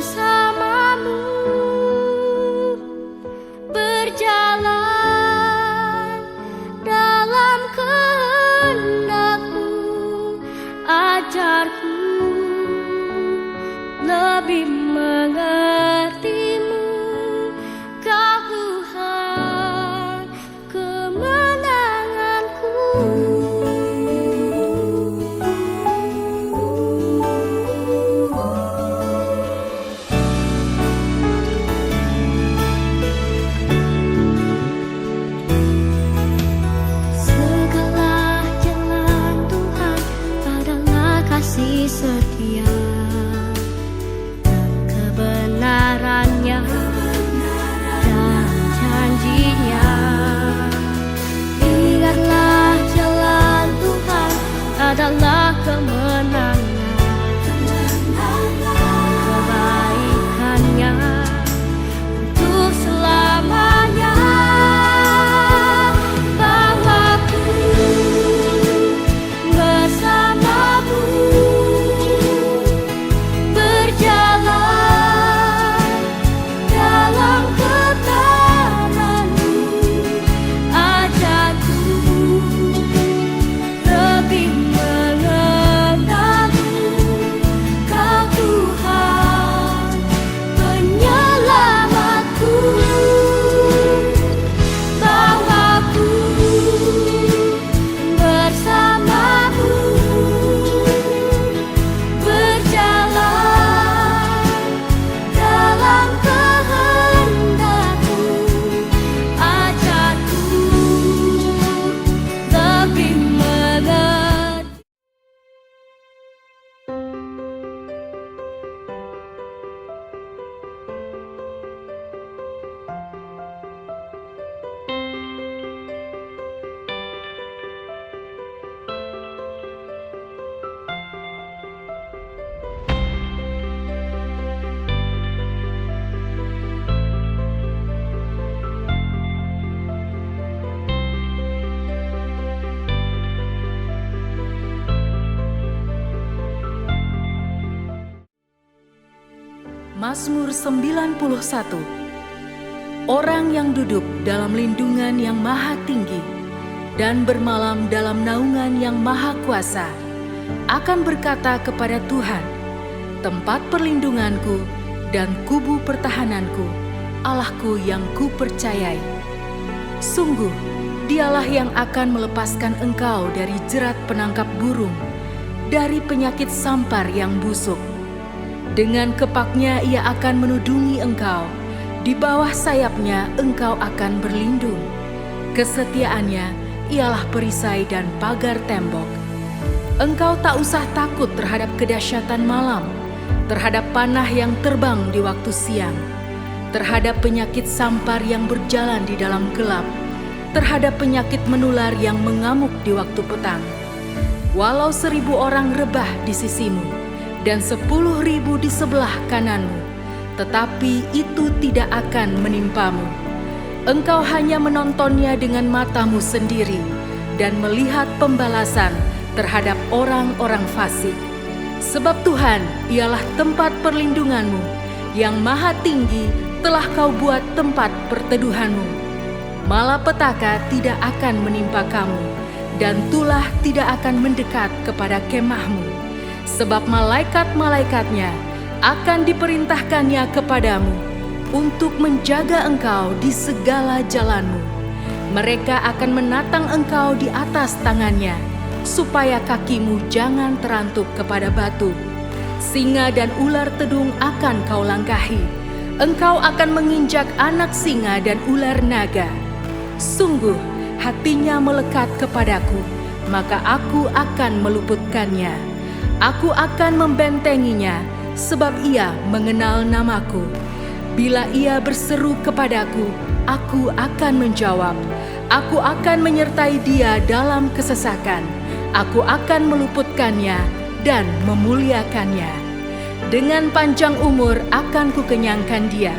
bersamamu, berjalan dalam kehendak-Mu. Ajarku lebih mengerti-Mu, Kau Tuhan kemenanganku. Segala jalan Tuhan adalah kasih setia, kebenarannya dan janjinya. Biarlah jalan Tuhan adalah kemenangan, kebaikannya untuk selamanya. Bawaku bersamamu, berjalan dalam kebenaran-Mu. Ajarku lebih mengenal-Mu, Kau Tuhan penyelamatku. Bawaku bersamamu, berjalan dalam kehendak-Mu. Ajarku lebih mengerti. Mazmur 91. Orang yang duduk dalam lindungan yang maha tinggi dan bermalam dalam naungan yang maha kuasa akan berkata kepada Tuhan, tempat perlindunganku dan kubu pertahananku, Allahku yang kupercayai. Sungguh, Dialah yang akan melepaskan engkau dari jerat penangkap burung, dari penyakit sampar yang busuk. Dengan kepaknya Ia akan menudungi engkau, di bawah sayapnya engkau akan berlindung. Kesetiaannya ialah perisai dan pagar tembok. Engkau tak usah takut terhadap kedahsyatan malam, terhadap panah yang terbang di waktu siang, terhadap penyakit sampar yang berjalan di dalam gelap, terhadap penyakit menular yang mengamuk di waktu petang. Walau 1000 orang rebah di sisimu, dan 10.000 di sebelah kananmu, tetapi itu tidak akan menimpamu. Engkau hanya menontonnya dengan matamu sendiri dan melihat pembalasan terhadap orang-orang fasik. Sebab Tuhan ialah tempat perlindunganmu, yang maha tinggi telah kau buat tempat perteduhanmu. Malapetaka tidak akan menimpa kamu, dan tulah tidak akan mendekat kepada kemahmu. Sebab malaikat-malaikatnya akan diperintahkannya kepadamu untuk menjaga engkau di segala jalanmu. Mereka akan menatang engkau di atas tangannya, supaya kakimu jangan terantuk kepada batu. Singa dan ular tedung akan kau langkahi. Engkau akan menginjak anak singa dan ular naga. Sungguh, hatinya melekat kepadaku, maka aku akan meluputkannya. Aku akan membentenginya, sebab ia mengenal namaku. Bila ia berseru kepadaku, aku akan menjawab. Aku akan menyertai dia dalam kesesakan. Aku akan meluputkannya dan memuliakannya. Dengan panjang umur akan kukenyangkan dia,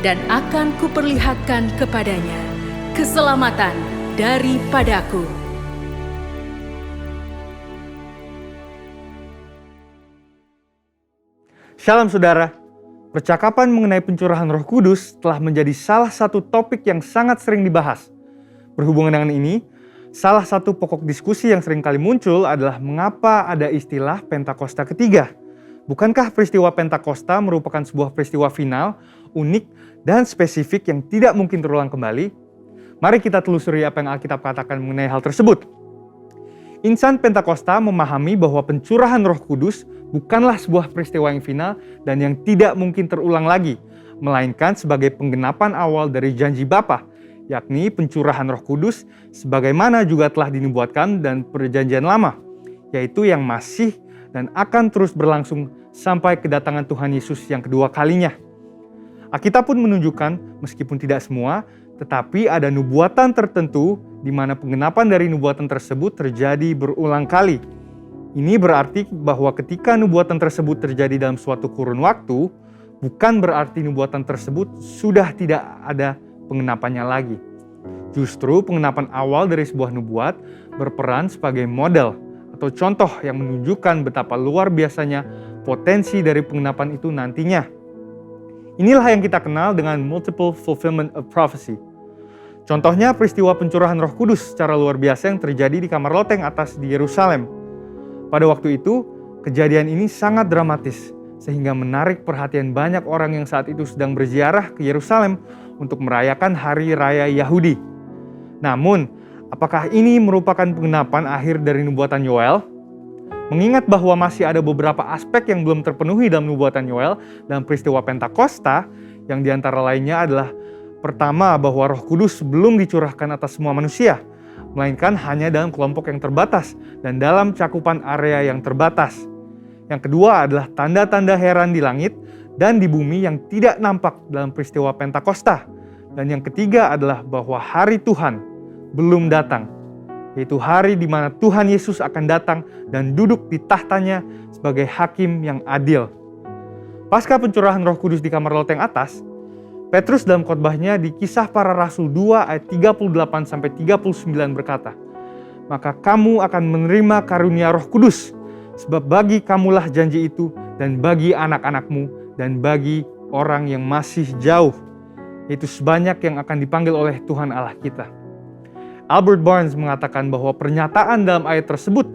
dan akan kuperlihatkan kepadanya keselamatan daripadaku. Shalom saudara, Percakapan mengenai pencurahan Roh Kudus telah menjadi salah satu topik yang sangat sering dibahas. Berhubungan dengan ini, salah satu pokok diskusi yang sering kali muncul adalah mengapa ada istilah Pentakosta ketiga. Bukankah peristiwa Pentakosta merupakan sebuah peristiwa final, unik, dan spesifik yang tidak mungkin terulang kembali? Mari kita telusuri apa yang Alkitab katakan mengenai hal tersebut. Insan Pentakosta memahami bahwa pencurahan Roh Kudus bukanlah sebuah peristiwa yang final dan yang tidak mungkin terulang lagi, melainkan sebagai penggenapan awal dari janji Bapa, yakni pencurahan Roh Kudus sebagaimana juga telah dinubuatkan dan perjanjian lama, yaitu yang masih dan akan terus berlangsung sampai kedatangan Tuhan Yesus yang kedua kalinya. Alkitab pun menunjukkan, meskipun tidak semua, tetapi ada nubuatan tertentu di mana penggenapan dari nubuatan tersebut terjadi berulang kali. Ini berarti bahwa ketika nubuatan tersebut terjadi dalam suatu kurun waktu, bukan berarti nubuatan tersebut sudah tidak ada pengenapannya lagi. Justru pengenapan awal dari sebuah nubuat berperan sebagai model atau contoh yang menunjukkan betapa luar biasanya potensi dari pengenapan itu nantinya. Inilah yang kita kenal dengan multiple fulfillment of prophecy. Contohnya peristiwa pencurahan Roh Kudus secara luar biasa yang terjadi di kamar loteng atas di Yerusalem. Pada waktu itu, kejadian ini sangat dramatis sehingga menarik perhatian banyak orang yang saat itu sedang berziarah ke Yerusalem untuk merayakan Hari Raya Yahudi. Namun, apakah ini merupakan penggenapan akhir dari nubuatan Yoel? Mengingat bahwa masih ada beberapa aspek yang belum terpenuhi dalam nubuatan Yoel dalam peristiwa Pentakosta, yang diantara lainnya adalah pertama, bahwa Roh Kudus belum dicurahkan atas semua manusia, melainkan hanya dalam kelompok yang terbatas dan dalam cakupan area yang terbatas. Yang kedua adalah tanda-tanda heran di langit dan di bumi yang tidak nampak dalam peristiwa Pentakosta. Dan yang ketiga adalah bahwa hari Tuhan belum datang, yaitu hari di mana Tuhan Yesus akan datang dan duduk di tahtanya sebagai hakim yang adil. Pasca pencurahan Roh Kudus di kamar loteng atas, Petrus dalam khotbahnya di Kisah Para Rasul 2 ayat 38-39 berkata, "Maka kamu akan menerima karunia Roh Kudus, sebab bagi kamulah janji itu dan bagi anak-anakmu dan bagi orang yang masih jauh, yaitu sebanyak yang akan dipanggil oleh Tuhan Allah kita." Albert Barnes mengatakan bahwa pernyataan dalam ayat tersebut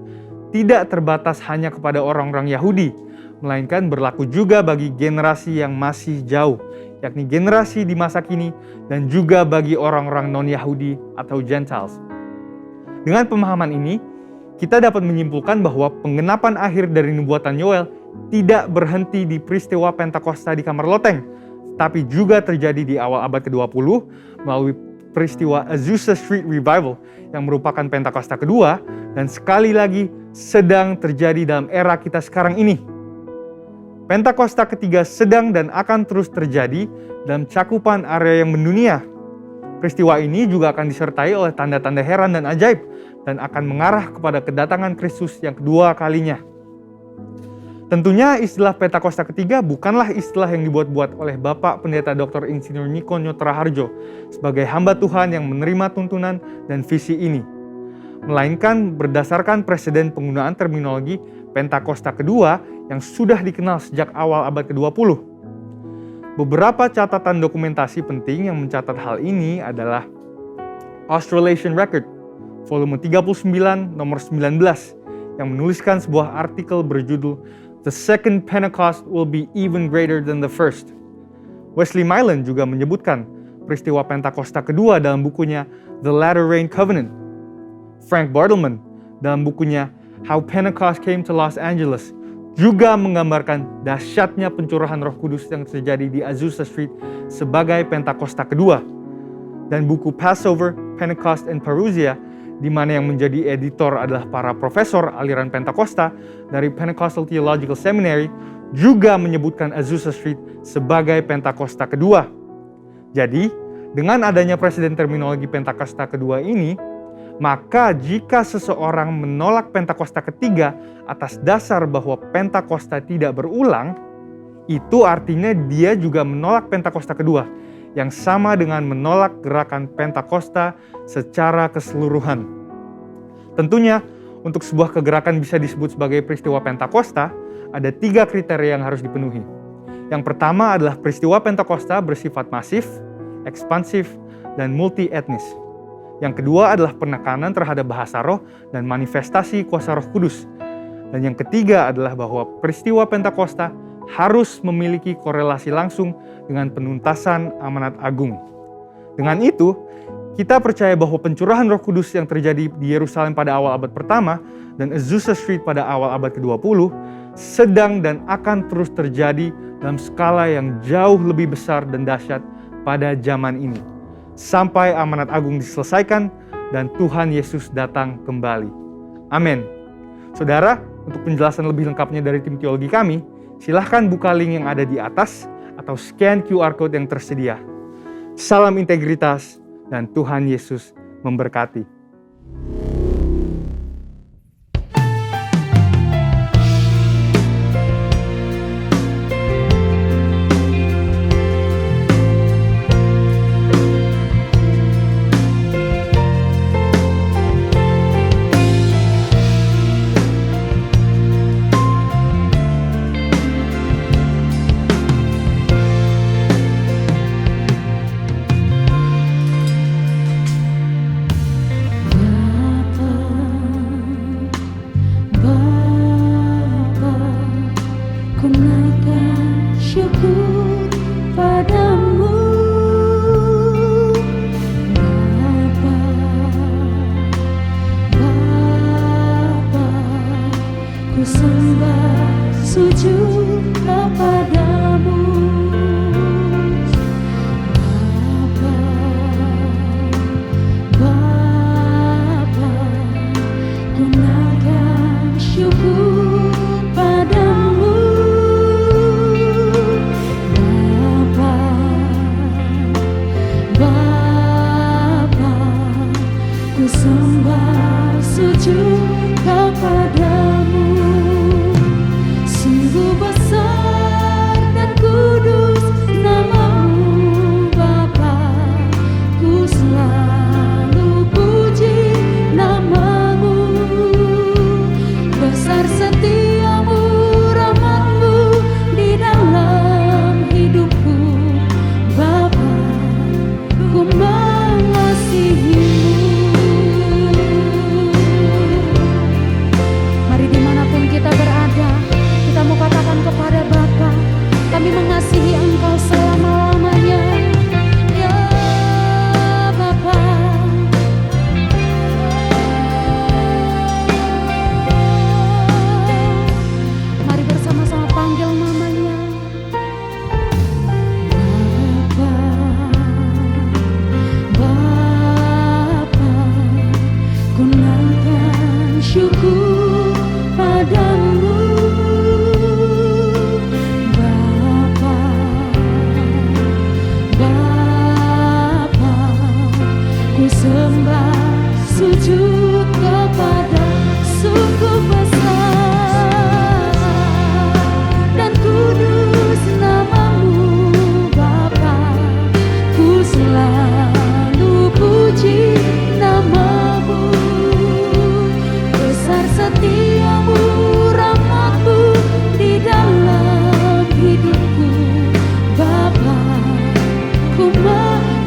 tidak terbatas hanya kepada orang-orang Yahudi, melainkan berlaku juga bagi generasi yang masih jauh, yakni generasi di masa kini dan juga bagi orang-orang non-Yahudi atau Gentiles. Dengan pemahaman ini, kita dapat menyimpulkan bahwa penggenapan akhir dari nubuatan Yoel tidak berhenti di peristiwa Pentakosta di kamar loteng, tapi juga terjadi di awal abad ke-20 melalui peristiwa Azusa Street Revival yang merupakan Pentakosta kedua dan sekali lagi sedang terjadi dalam era kita sekarang ini. Pentakosta ketiga sedang dan akan terus terjadi dalam cakupan area yang mendunia. Peristiwa ini juga akan disertai oleh tanda-tanda heran dan ajaib dan akan mengarah kepada kedatangan Kristus yang kedua kalinya. Tentunya istilah Pentakosta ketiga bukanlah istilah yang dibuat-buat oleh Bapak Pendeta Dr. Insinyur Niko Nyotraharjo sebagai hamba Tuhan yang menerima tuntunan dan visi ini, melainkan berdasarkan preseden penggunaan terminologi Pentakosta kedua yang sudah dikenal sejak awal abad ke-20. Beberapa catatan dokumentasi penting yang mencatat hal ini adalah Australasian Record, volume 39, nomor 19, yang menuliskan sebuah artikel berjudul The Second Pentecost Will Be Even Greater Than the First. Wesley Mylan juga menyebutkan peristiwa Pentakosta kedua dalam bukunya The Latter Rain Covenant. Frank Bartleman dalam bukunya How Pentecost Came to Los Angeles juga menggambarkan dahsyatnya pencurahan Roh Kudus yang terjadi di Azusa Street sebagai Pentakosta kedua. Dan buku Passover, Pentecost, and Parousia, di mana yang menjadi editor adalah para profesor aliran Pentakosta dari Pentecostal Theological Seminary, juga menyebutkan Azusa Street sebagai Pentakosta kedua. Jadi, dengan adanya presiden terminologi Pentakosta kedua ini, maka jika seseorang menolak Pentakosta ketiga atas dasar bahwa Pentakosta tidak berulang, itu artinya dia juga menolak Pentakosta kedua, yang sama dengan menolak gerakan Pentakosta secara keseluruhan. Tentunya, untuk sebuah kegerakan bisa disebut sebagai peristiwa Pentakosta, ada 3 kriteria yang harus dipenuhi. Yang pertama adalah peristiwa Pentakosta bersifat masif, ekspansif, dan multi-etnis. Yang kedua adalah penekanan terhadap bahasa roh dan manifestasi kuasa Roh Kudus. Dan yang ketiga adalah bahwa peristiwa Pentakosta harus memiliki korelasi langsung dengan penuntasan amanat agung. Dengan itu, kita percaya bahwa pencurahan Roh Kudus yang terjadi di Yerusalem pada awal abad pertama dan Azusa Street pada awal abad ke-20 sedang dan akan terus terjadi dalam skala yang jauh lebih besar dan dahsyat pada zaman ini, sampai amanat agung diselesaikan dan Tuhan Yesus datang kembali. Amin. Saudara, untuk penjelasan lebih lengkapnya dari tim teologi kami, silahkan buka link yang ada di atas atau scan QR Code yang tersedia. Salam integritas dan Tuhan Yesus memberkati.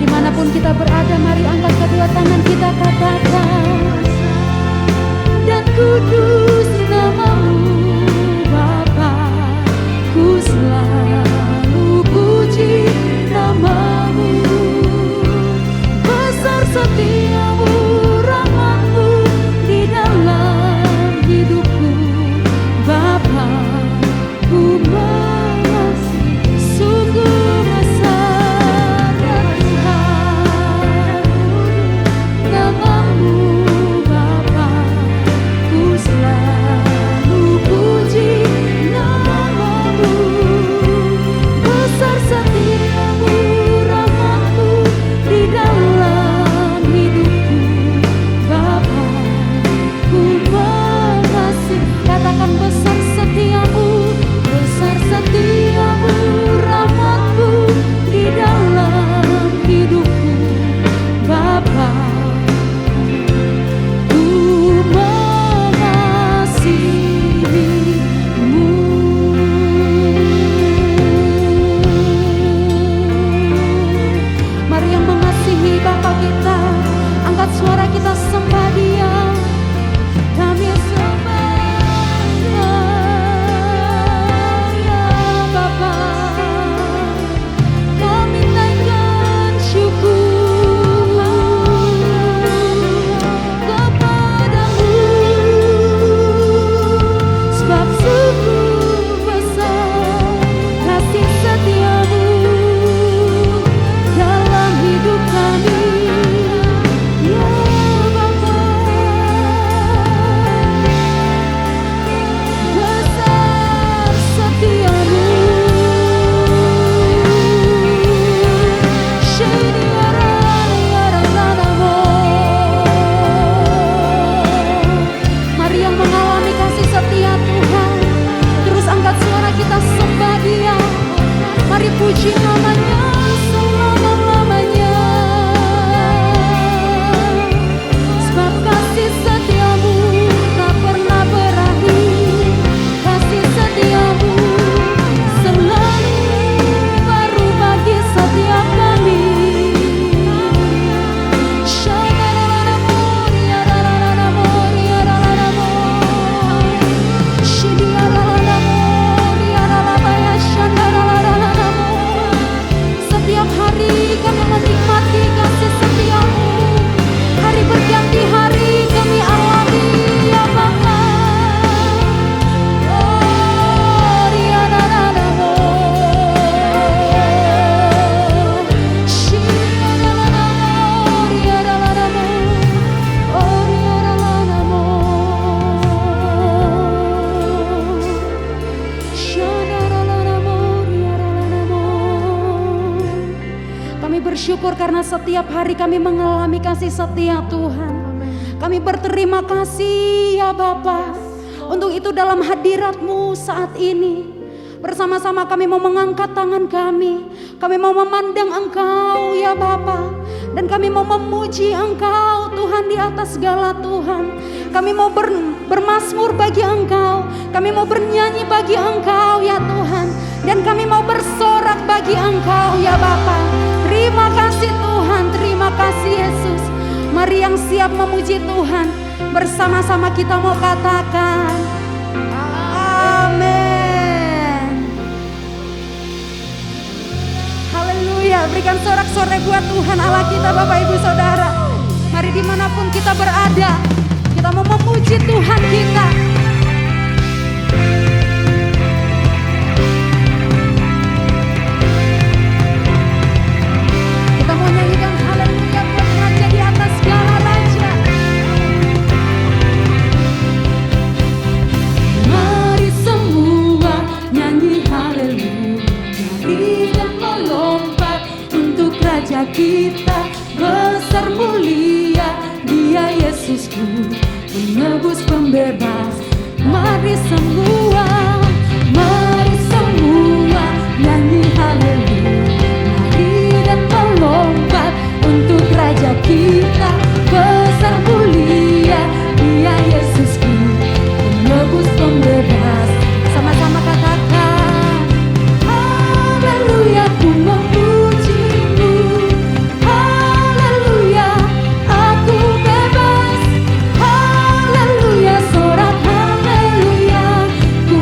Dimanapun kita berada, mari angkat kedua tangan kita katakan. namanya selama-lamanya. Sebab kasih setiamu tak pernah berakhir, kasih setiamu selalu baru bagi setiap kami. Setiap hari kami menikmati kasih setiamu, hari berganti hari kami alami ya Bapa. Oh, riarararamo, shirarararamo, riarararamo, oh riarararamo, shanarararamo, riarararamo. Kami bersyukur karena setiap hari kami mengalami kasih setia Tuhan. Kami berterima kasih ya Bapa. Untuk itu dalam hadirat-Mu saat ini, bersama-sama kami mau mengangkat tangan kami. Kami mau memandang Engkau ya Bapa. Dan kami mau memuji Engkau Tuhan di atas segala Tuhan. Kami mau bermazmur bagi Engkau. Kami mau bernyanyi bagi Engkau ya Tuhan. Dan kami mau bersorak bagi Engkau ya Bapa. Terima kasih Tuhan, terima kasih Yesus. Mari yang siap memuji Tuhan, bersama-sama kita mau katakan amin. Haleluya, berikan sorak-sorai buat Tuhan Allah kita Bapak Ibu Saudara. Mari dimanapun kita berada, kita mau memuji Tuhan kita. Kita mau nyanyikan haleluya buat Raja di atas segala raja. Mari semua nyanyi haleluya, nyanyi dan melompat untuk Raja kita. Besar mulia Dia Yesusku, menebus pembebas. Mari semua nyanyi haleluya, dan melompat untuk Raja kita. Besar mulia Dia Yesusku, menebus pembebas. Sama-sama katakan haleluya, ku memuji-Mu. Haleluya, aku bebas. Haleluya, sorak haleluya, ku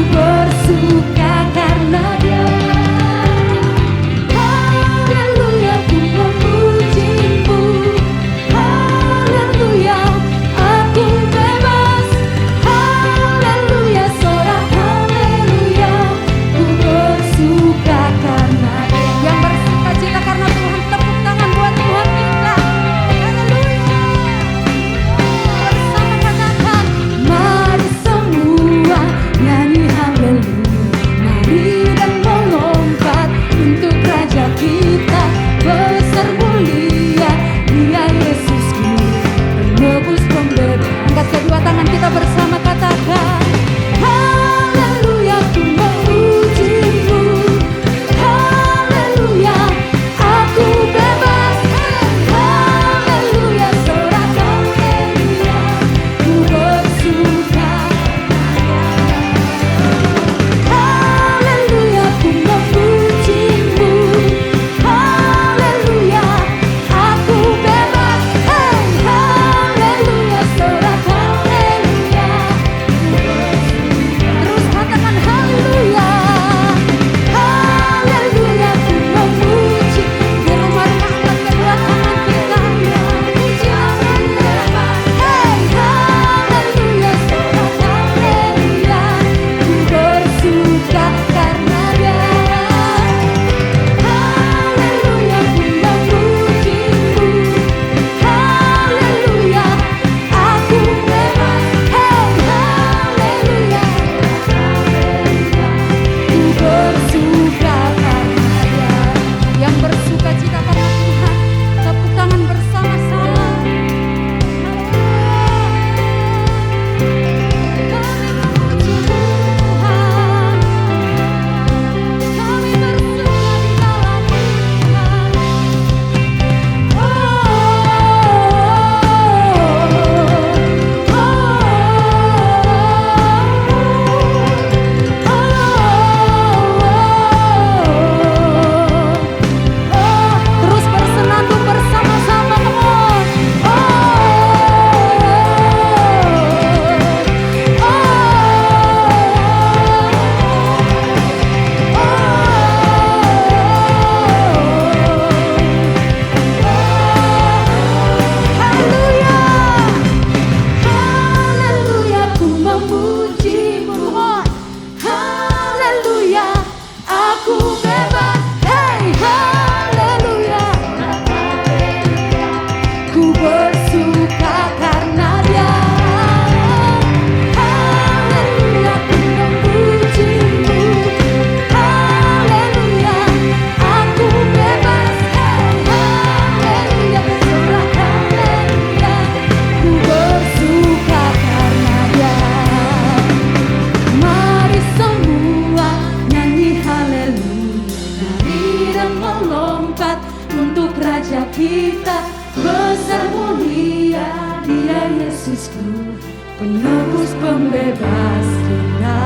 kita, besar mulia Dia Yesusku, penebus pembebas kita.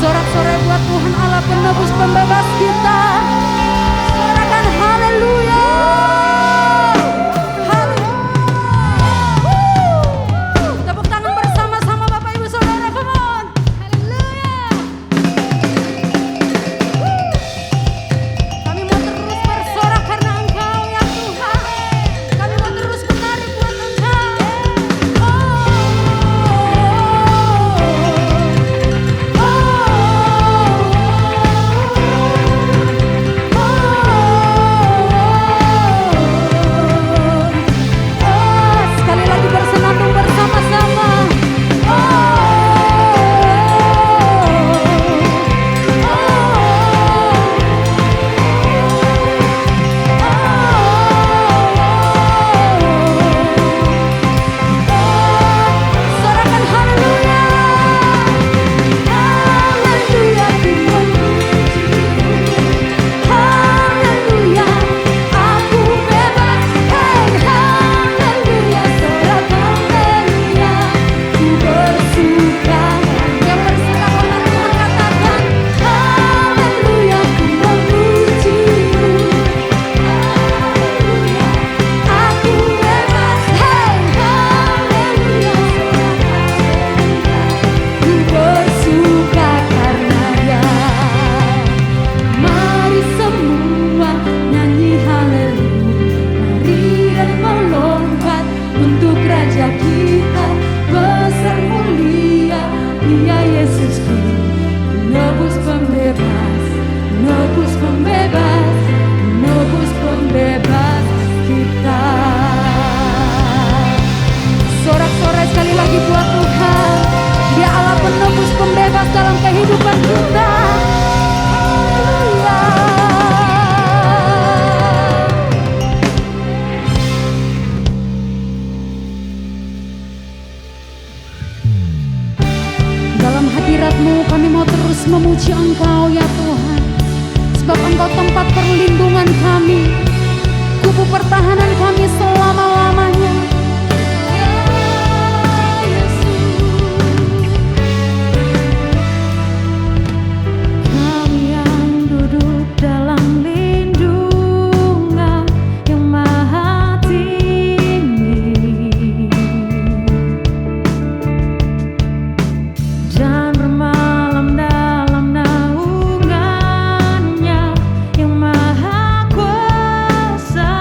Sorak-sorai buat Tuhan Allah penebus pembebas kita. Sorakan haleluya. Tepuk tangan bersama-sama Bapak Ibu Saudara, come on. Haleluya. Kami mau terus bersorak karena Engkau ya Tuhan. Kami mau terus menari buat Engkau. Sekali lagi bersenandung bersama-sama. Sorakan haleluya. Haleluya, haleluya, aku bebas. Hey, haleluya, sorakan haleluya, ku bersuka. Yang bersuka karena Tuhan katakan haleluya, ku memuji-Mu. Haleluya, aku bebas. Hey, haleluya, ku bersuka karenanya. Mari semua nyanyi haleluya, mari dan melompat untuk Raja kita, besar mulia Dia Yesusku, penebus pembebas, penebus pembebas, penebus pembebas kita. Sorak-sorai sekali lagi buat Tuhan. Dia Allah penebus pembebas dalam kehidupan kita. Haleluya. Dalam hadirat-Mu kami mau terus memuji Engkau ya Tuhan. Sebab Engkau tempat perlindungan kami, kubu pertahanan kami selama-lamanya. Ya Yesus, kami yang duduk dalam lindungan yang maha tinggi dan bermalam dalam naungannya yang maha kuasa.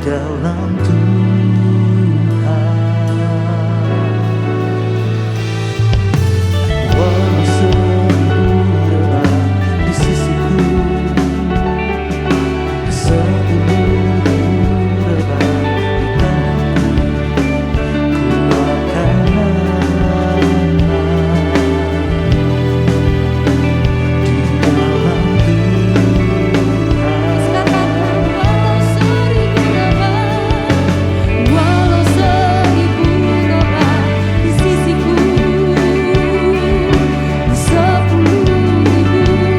dalam Tuhan. Walau seribu rebah di sisiku, sepuluh rebah di tanganku, ku akan aman di dalam Tuhan. Walau seribu rebah di sisiku, sepuluh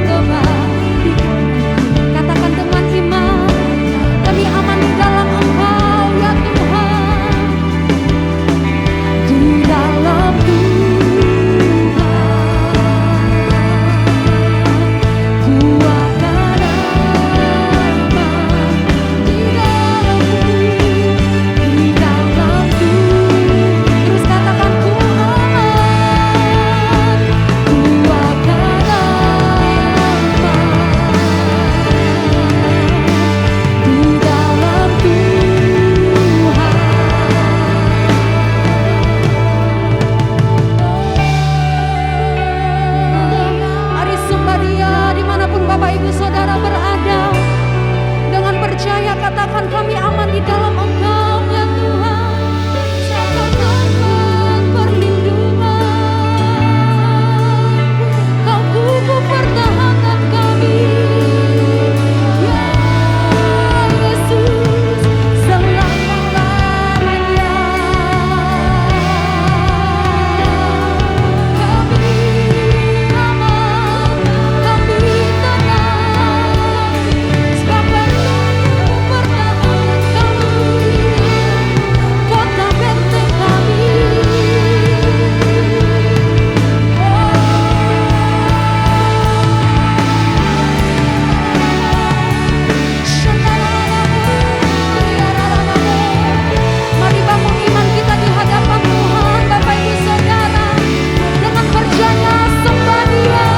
rebah di tanganku. Katakan dengan iman, kami aman di dalam Engkau ya Tuhan. Di dalam Tuhan, ku akan aman. Di dalam Tuhan, terus katakan ku aman, ku akan aman. Di dalam Tuhan. Mari sembah Dia dimanapun Bapak Ibu Saudara berada. Dengan percaya katakan kami aman di dalam Engkau ya Tuhan. Katakan perlindungan, Kau kuku pertahanan kami ya Yesus selama-lamanya. Kami aman, kami tenang, sebab Engkau pertahanan kami, kota benteng kami. Mari bangun iman kita di hadapan Tuhan, Bapak Ibu Saudara, dengan percaya sembah Dia.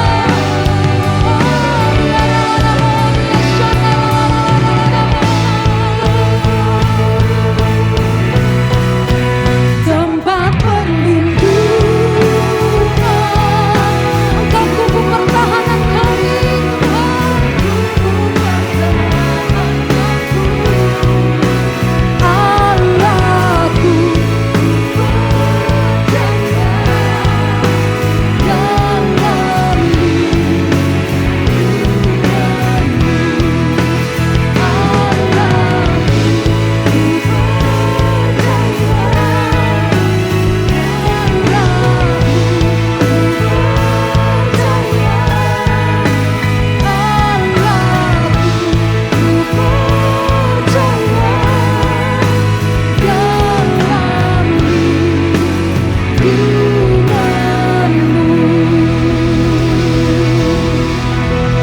Tempat perlindungan, Engkau kuku pertahanan kami, Allahku, dalam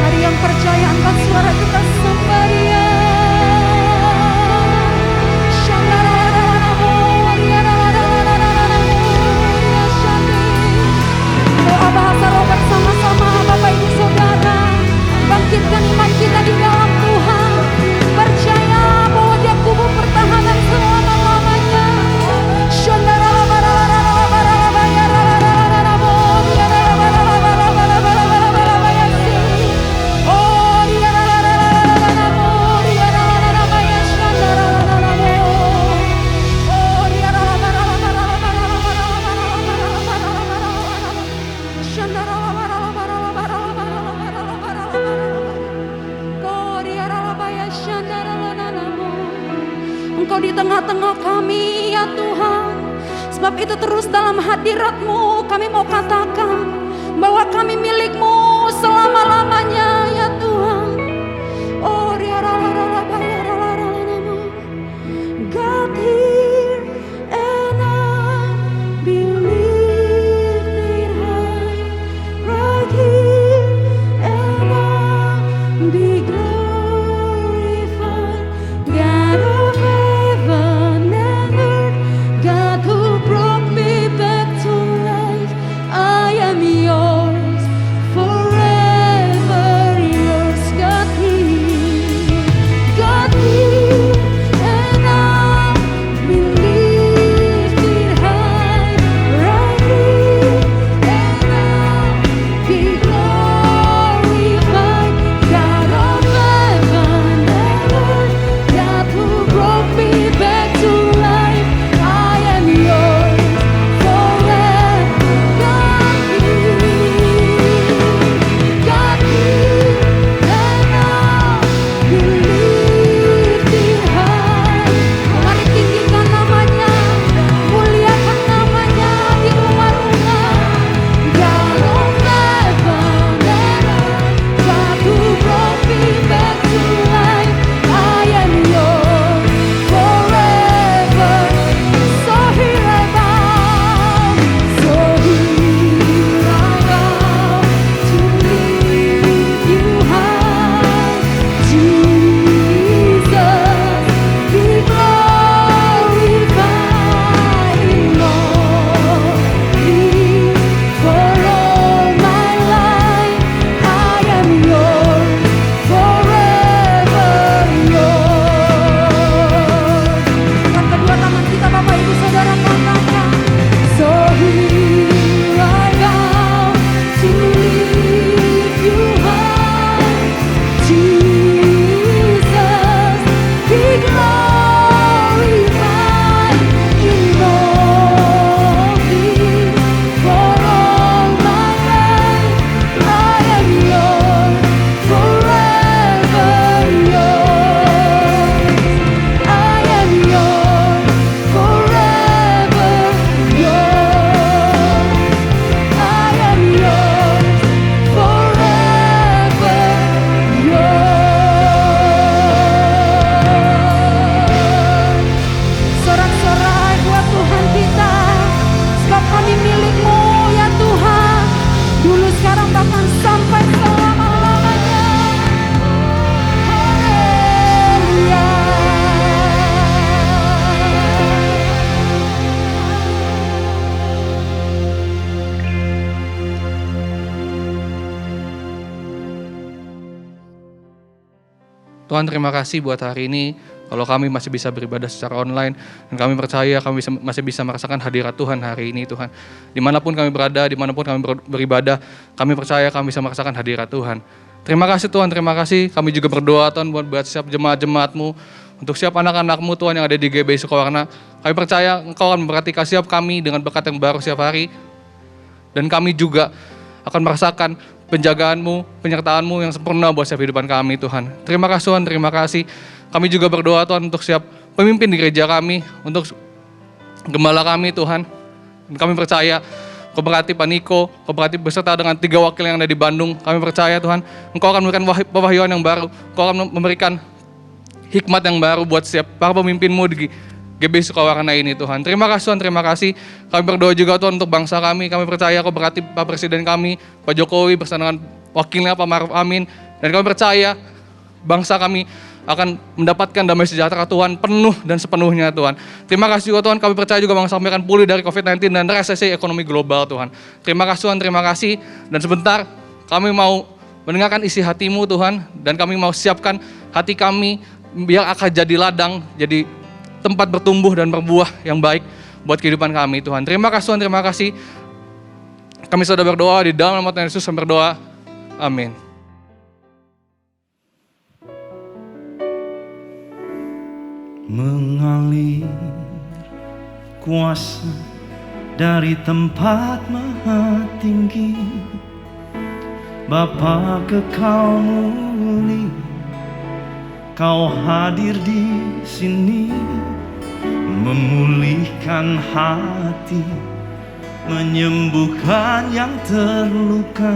Mari yang percaya angkat suara kita sembah Dia. Doa bahasa roh bersama-sama Bapak Ibu Saudara. Bangkitkan iman kita di dalam Tuhan. Percaya bahwa Dia kubu pertahanan selama-lamanya. Engkau di tengah-tengah kami ya Tuhan. Sebab itu terus dalam hadirat-Mu kami mau katakan bahwa kami milik-Mu selama-lamanya ya Tuhan. Oh God here and I believe that right here and I be glorified. God of heaven and earth, God who brought me back to life, I am yours forever. Tuhan terima kasih buat hari ini, kalau kami masih bisa beribadah secara online, dan kami percaya kami masih bisa merasakan hadirat Tuhan hari ini Tuhan. Dimanapun kami berada, dimanapun kami beribadah, kami percaya kami bisa merasakan hadirat Tuhan. Terima kasih Tuhan, terima kasih. Kami juga berdoa Tuhan buat setiap jemaat-jemaat-Mu, untuk setiap anak-anak-Mu Tuhan yang ada di GBI Sukawarna. Kami percaya Engkau akan memperhatikan setiap kami dengan berkat yang baru setiap hari. Dan kami juga akan merasakan penjagaan-Mu, penyertaan-Mu yang sempurna buat setiap kehidupan kami Tuhan. Terima kasih Tuhan, terima kasih. Kami juga berdoa Tuhan untuk setiap pemimpin di gereja kami, untuk gembala kami Tuhan. Dan kami percaya Kau berkati Pak Niko, Kau berkati beserta dengan 3 wakil yang ada di Bandung. Kami percaya Tuhan, Engkau akan memberikan pewahyuan yang baru. Engkau akan memberikan hikmat yang baru buat setiap para pemimpin-Mu di GBI Sukawarna ini Tuhan. Terima kasih Tuhan, terima kasih. Kami berdoa juga Tuhan untuk bangsa kami. Kami percaya Kau berkati Pak Presiden kami, Pak Jokowi bersama dengan wakilnya Pak Maruf Amin. Dan kami percaya bangsa kami akan mendapatkan damai sejahtera Tuhan penuh dan sepenuhnya Tuhan. Terima kasih juga Tuhan, kami percaya juga bangsa kami akan pulih dari COVID-19 dan resesi ekonomi global Tuhan. Terima kasih Tuhan, terima kasih. Dan sebentar kami mau mendengarkan isi hati-Mu Tuhan, dan kami mau siapkan hati kami biar akan jadi ladang, jadi tempat bertumbuh dan berbuah yang baik buat kehidupan kami Tuhan. Terima kasih Tuhan, terima kasih. Kami sudah berdoa di dalam nama Tuhan Yesus, kami berdoa. Amin. Mengalir kuasa dari tempat maha tinggi, Bapa kekal mulia, Kau hadir di sini, memulihkan hati, menyembuhkan yang terluka.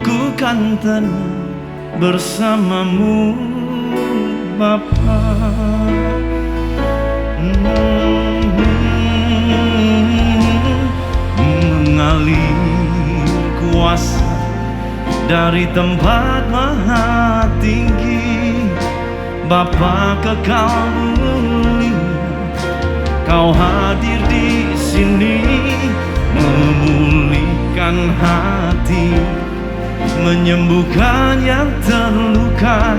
Ku kan tenang bersamamu Bapa. Mengalir kuasa dari tempat maha tinggi, Bapa kekal mulia, Kau hadir di sini, memulihkan hati, menyembuhkan yang terluka.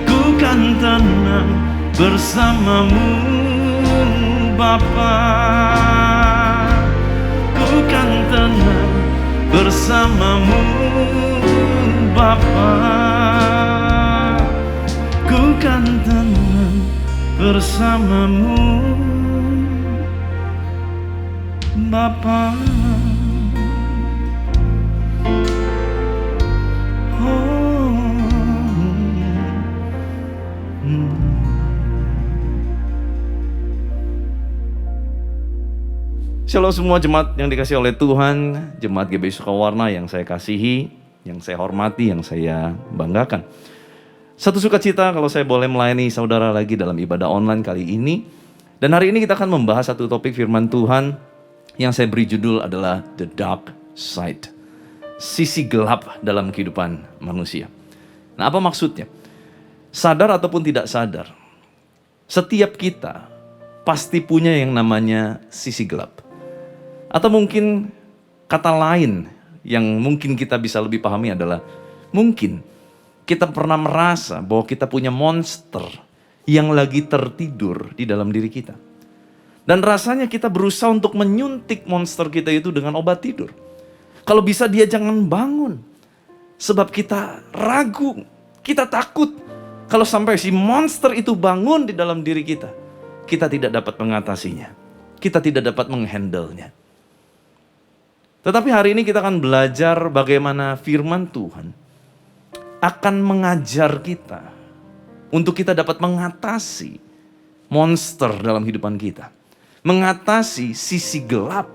Ku kan tenang bersamamu Bapa. Ku kan tenang bersamamu Bapa. Ku kan tenang bersamamu Bapa. Shalom semua jemaat yang dikasihi oleh Tuhan, jemaat GBI Sukawarna yang saya kasihi, yang saya hormati, yang saya banggakan. Satu sukacita kalau saya boleh melayani saudara lagi dalam ibadah online kali ini. Dan hari ini kita akan membahas satu topik firman Tuhan yang saya beri judul adalah The Dark Side. Sisi gelap dalam kehidupan manusia. Nah, apa maksudnya? Sadar ataupun tidak sadar, setiap kita pasti punya yang namanya sisi gelap. Atau mungkin kata lain yang mungkin kita bisa lebih pahami adalah mungkin kita pernah merasa bahwa kita punya monster yang lagi tertidur di dalam diri kita. Dan rasanya kita berusaha untuk menyuntik monster kita itu dengan obat tidur. Kalau bisa dia jangan bangun. Sebab kita ragu, kita takut. Kalau sampai si monster itu bangun di dalam diri kita, kita tidak dapat mengatasinya. Kita tidak dapat menghandle-nya. Tetapi hari ini kita akan belajar bagaimana firman Tuhan akan mengajar kita untuk kita dapat mengatasi monster dalam kehidupan kita. Mengatasi sisi gelap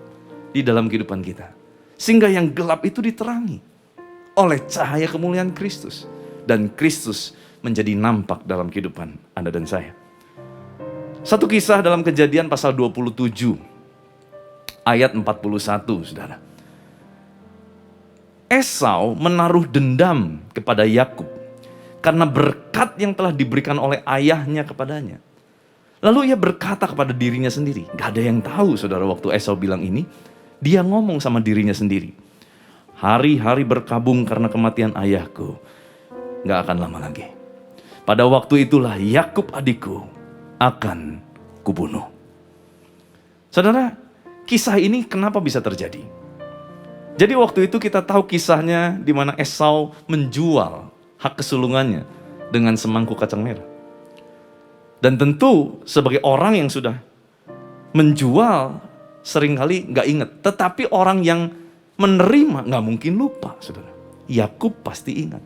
di dalam kehidupan kita. Sehingga yang gelap itu diterangi oleh cahaya kemuliaan Kristus. Dan Kristus menjadi nampak dalam kehidupan Anda dan saya. Satu kisah dalam Kejadian pasal 27 ayat 41, saudara. Esau menaruh dendam kepada Yakub karena berkat yang telah diberikan oleh ayahnya kepadanya. Lalu ia berkata kepada dirinya sendiri. Gak ada yang tahu saudara waktu Esau bilang ini. Dia ngomong sama dirinya sendiri. Hari-hari berkabung karena kematian ayahku. Gak akan lama lagi. pada waktu itulah Yakub adikku akan kubunuh. Saudara, kisah ini kenapa bisa terjadi? Jadi waktu itu kita tahu kisahnya di mana Esau menjual hak kesulungannya dengan semangkuk kacang merah. Dan tentu sebagai orang yang sudah menjual seringkali nggak ingat. Tetapi orang yang menerima nggak mungkin lupa, saudara. Yakub pasti ingat.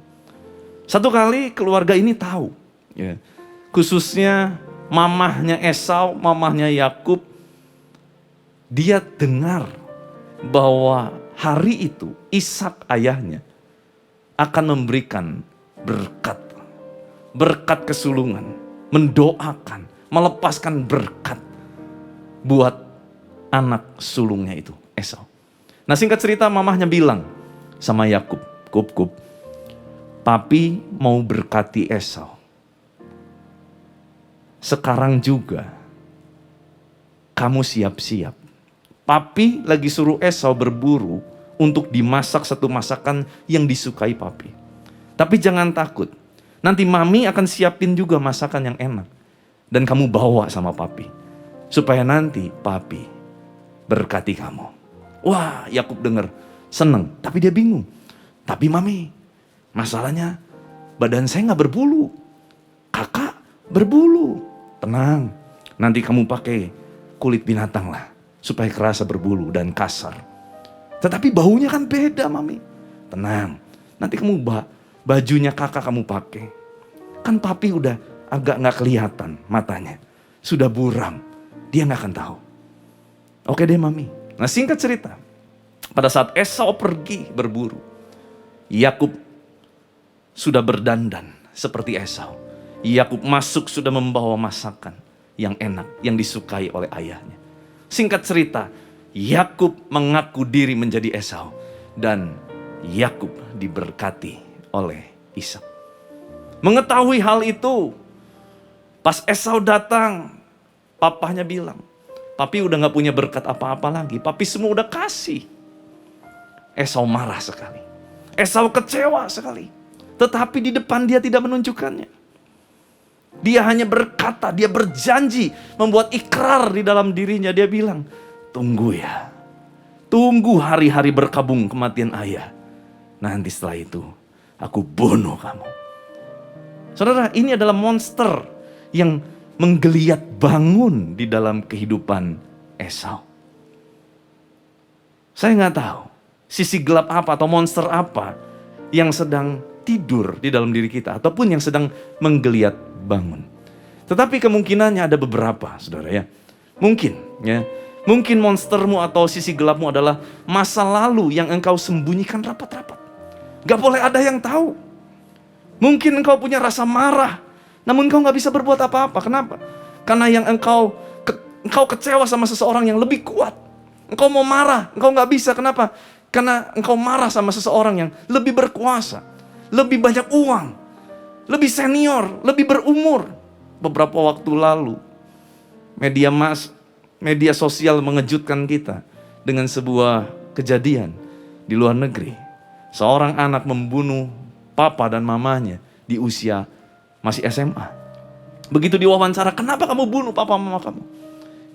Satu kali keluarga ini tahu, ya, khususnya mamahnya Esau, mamahnya Yakub, dia dengar bahwa hari itu Ishak ayahnya akan memberikan berkat kesulungan, mendoakan, melepaskan berkat buat anak sulungnya itu, Esau. Nah, singkat cerita mamahnya bilang sama Yakub, Kub, papi mau berkati Esau. Sekarang juga kamu siap-siap. Papi lagi suruh Esau berburu untuk dimasak satu masakan yang disukai papi. Tapi jangan takut, nanti mami akan siapin juga masakan yang enak. Dan kamu bawa sama papi, supaya nanti papi berkati kamu. Wah, Yakub dengar, seneng, tapi dia bingung. Tapi mami, masalahnya badan saya nggak berbulu, kakak berbulu. Tenang, nanti kamu pakai kulit binatang lah, supaya kerasa berbulu dan kasar. Tetapi baunya kan beda, mami. Tenang, nanti kamu bajunya kakak kamu pakai. Kan papi udah agak nggak kelihatan matanya, sudah buram, dia nggak akan tahu. Oke deh mami. Nah, singkat cerita, pada saat Esau pergi berburu, Yakub sudah berdandan seperti Esau. Yakub masuk sudah membawa masakan yang enak, yang disukai oleh ayahnya. Singkat cerita, Yakub mengaku diri menjadi Esau dan Yakub diberkati oleh Ishak. Mengetahui hal itu, pas Esau datang, papahnya bilang, papi udah gak punya berkat apa-apa lagi, papi semua udah kasih. Esau marah sekali, Esau kecewa sekali, tetapi di depan dia tidak menunjukkannya. Dia hanya berkata, dia berjanji, membuat ikrar di dalam dirinya. Dia bilang, tunggu ya, tunggu hari-hari berkabung kematian ayah. Nanti setelah itu, aku bunuh kamu. Saudara, ini adalah monster yang menggeliat bangun di dalam kehidupan Esau. Saya nggak tahu sisi gelap apa atau monster apa yang sedang tidur di dalam diri kita, ataupun yang sedang menggeliat bangun. Tetapi kemungkinannya ada beberapa, saudara ya. Mungkin monstermu atau sisi gelapmu adalah masa lalu yang engkau sembunyikan rapat-rapat. Gak boleh ada yang tahu. Mungkin engkau punya rasa marah, namun engkau gak bisa berbuat apa-apa. Kenapa? Karena yang engkau kecewa sama seseorang yang lebih kuat. Engkau mau marah, engkau gak bisa. Kenapa? Karena engkau marah sama seseorang yang lebih berkuasa, lebih banyak uang, lebih senior, lebih berumur. Beberapa waktu lalu, media sosial mengejutkan kita dengan sebuah kejadian di luar negeri. Seorang anak membunuh papa dan mamanya di usia masih SMA. Begitu diwawancara, kenapa kamu bunuh papa mama kamu?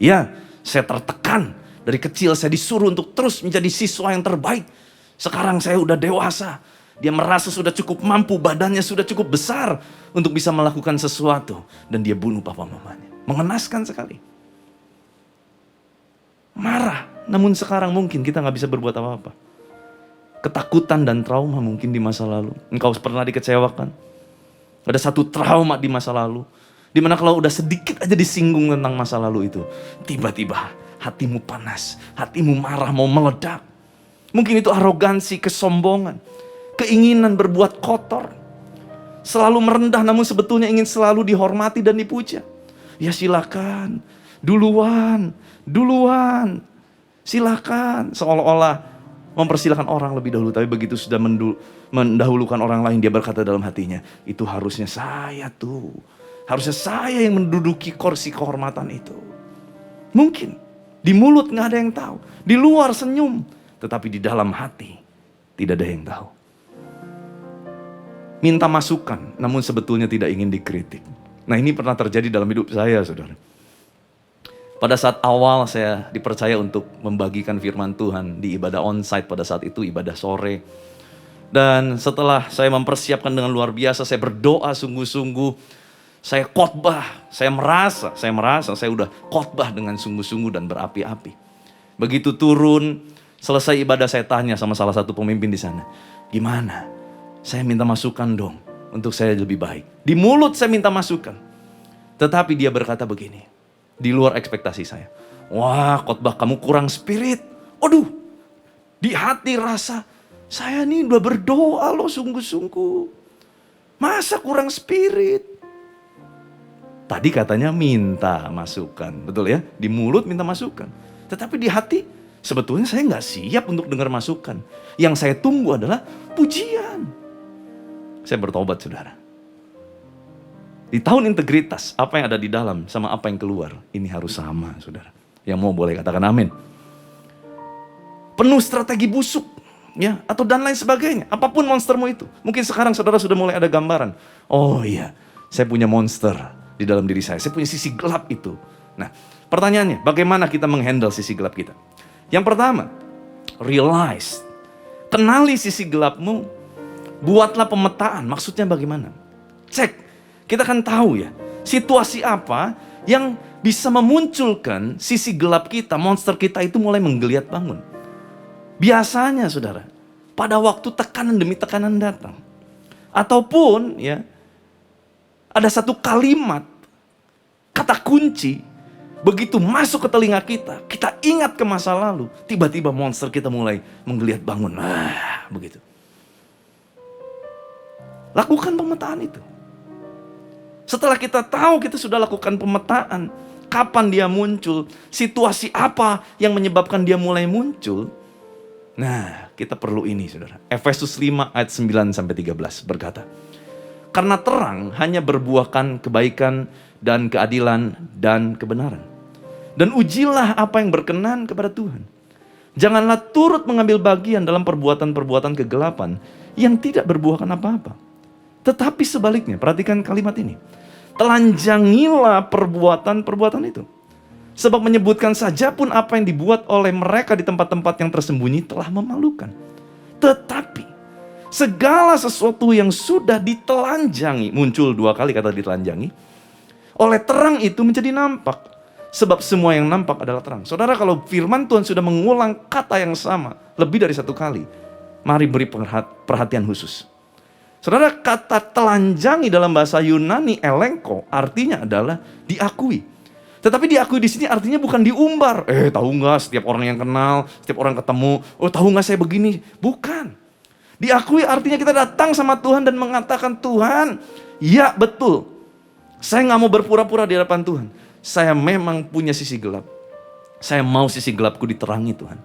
Ya, saya tertekan. Dari kecil saya disuruh untuk terus menjadi siswa yang terbaik. Sekarang saya udah dewasa. Dia merasa sudah cukup mampu, badannya sudah cukup besar untuk bisa melakukan sesuatu. Dan dia bunuh papa mamanya. Mengenaskan sekali. Marah, namun sekarang mungkin kita gak bisa berbuat apa-apa. Ketakutan dan trauma mungkin di masa lalu. Engkau pernah dikecewakan. Ada satu trauma di masa lalu. Dimana kalau udah sedikit aja disinggung tentang masa lalu itu, tiba-tiba hatimu panas, hatimu marah, mau meledak. Mungkin itu arogansi, kesombongan, keinginan berbuat kotor, selalu merendah namun sebetulnya ingin selalu dihormati dan dipuja. Ya silakan, duluan, silakan. Seolah-olah mempersilahkan orang lebih dahulu, tapi begitu sudah mendahulukan orang lain, dia berkata dalam hatinya, itu harusnya saya tuh. Harusnya saya yang menduduki kursi kehormatan itu. Mungkin di mulut gak ada yang tahu, di luar senyum, tetapi di dalam hati tidak ada yang tahu. minta masukan, namun sebetulnya tidak ingin dikritik. Nah, ini pernah terjadi dalam hidup saya, saudara. Pada saat awal saya dipercaya untuk membagikan firman Tuhan di ibadah onsite, pada saat itu ibadah sore. Dan setelah saya mempersiapkan dengan luar biasa, saya berdoa sungguh-sungguh, saya khotbah, saya merasa saya udah khotbah dengan sungguh-sungguh dan berapi-api. Begitu turun, selesai ibadah saya tanya sama salah satu pemimpin di sana, gimana? Saya minta masukan dong untuk saya lebih baik. Di mulut saya minta masukan, tetapi dia berkata begini, di luar ekspektasi saya. Wah, khotbah kamu kurang spirit. Aduh, di hati rasa, saya nih udah berdoa loh sungguh-sungguh. Masa kurang spirit? Tadi katanya minta masukan, betul ya? Di mulut minta masukan. Tetapi di hati, sebetulnya saya nggak siap untuk dengar masukan. Yang saya tunggu adalah pujian. Saya bertobat, saudara. Di tahun integritas, apa yang ada di dalam sama apa yang keluar, ini harus sama, saudara. Yang mau boleh katakan amin. Penuh strategi busuk, ya, atau dan lain sebagainya. Apapun monstermu itu. Mungkin sekarang saudara sudah mulai ada gambaran. Oh iya, saya punya monster di dalam diri saya punya sisi gelap itu. Nah, pertanyaannya, bagaimana kita menghandle sisi gelap kita? Yang pertama, realize, kenali sisi gelapmu, buatlah pemetaan. Maksudnya bagaimana? Cek, kita kan tahu ya, situasi apa yang bisa memunculkan sisi gelap kita, monster kita itu mulai menggeliat bangun. Biasanya saudara, pada waktu tekanan demi tekanan datang, ataupun ya, ada satu kalimat, kata kunci, begitu masuk ke telinga kita, kita ingat ke masa lalu, tiba-tiba monster kita mulai menggeliat bangun. Begitu. Lakukan pemetaan itu. Setelah kita tahu, kita sudah lakukan pemetaan, kapan dia muncul, situasi apa yang menyebabkan dia mulai muncul. Nah, kita perlu ini, saudara. Efesus 5 ayat 9-13 berkata, karena terang hanya berbuahkan kebaikan dan keadilan dan kebenaran. Dan ujilah apa yang berkenan kepada Tuhan. Janganlah turut mengambil bagian dalam perbuatan-perbuatan kegelapan yang tidak berbuahkan apa-apa. Tetapi sebaliknya, perhatikan kalimat ini. Telanjangilah perbuatan-perbuatan itu. Sebab menyebutkan saja pun apa yang dibuat oleh mereka di tempat-tempat yang tersembunyi telah memalukan. Tetapi segala sesuatu yang sudah ditelanjangi, muncul 2 kali kata ditelanjangi, oleh terang itu menjadi nampak. Sebab semua yang nampak adalah terang. Saudara, kalau firman Tuhan sudah mengulang kata yang sama lebih dari 1 kali, mari beri perhatian khusus. Saudara, kata telanjangi dalam bahasa Yunani elenko artinya adalah diakui. Tetapi diakui di sini artinya bukan diumbar. Tahu nggak setiap orang yang kenal, setiap orang ketemu, tahu nggak saya begini? Bukan. Diakui artinya kita datang sama Tuhan dan mengatakan, Tuhan, ya betul, saya nggak mau berpura-pura di hadapan Tuhan. Saya memang punya sisi gelap. Saya mau sisi gelapku diterangi, Tuhan.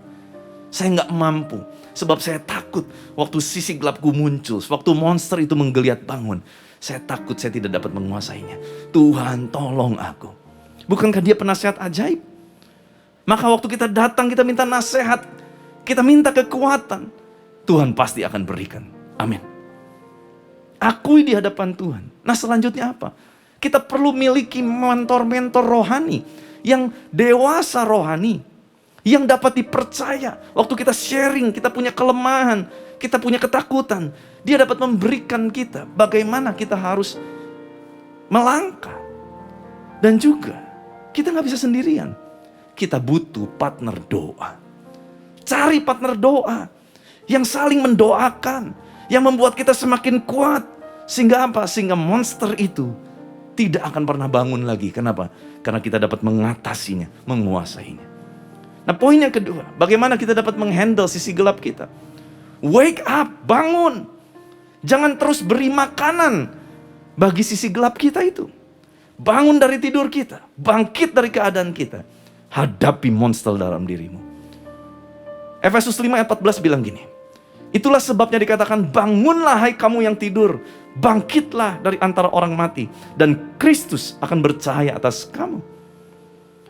Saya nggak mampu, sebab saya takut waktu sisi gelapku muncul, waktu monster itu menggeliat bangun. Saya takut saya tidak dapat menguasainya. Tuhan, tolong aku. Bukankah dia penasehat ajaib? Maka waktu kita datang, kita minta nasihat, kita minta kekuatan, Tuhan pasti akan berikan. Amin. Akui di hadapan Tuhan. Nah, selanjutnya apa? Kita perlu miliki mentor-mentor rohani yang dewasa rohani, yang dapat dipercaya. Waktu kita sharing, kita punya kelemahan, kita punya ketakutan, dia dapat memberikan kita bagaimana kita harus melangkah. Dan juga kita gak bisa sendirian. Kita butuh partner doa. Cari partner doa yang saling mendoakan, yang membuat kita semakin kuat. Sehingga apa? Sehingga monster itu tidak akan pernah bangun lagi. Kenapa? Karena kita dapat mengatasinya, menguasainya. Nah, poin yang kedua, bagaimana kita dapat menghandle sisi gelap kita? Wake up, bangun. Jangan terus beri makanan bagi sisi gelap kita itu. Bangun dari tidur kita, bangkit dari keadaan kita. Hadapi monster dalam dirimu. Efesus 5 ayat 14 bilang gini, itulah sebabnya dikatakan, bangunlah hai kamu yang tidur, bangkitlah dari antara orang mati, dan Kristus akan bercahaya atas kamu.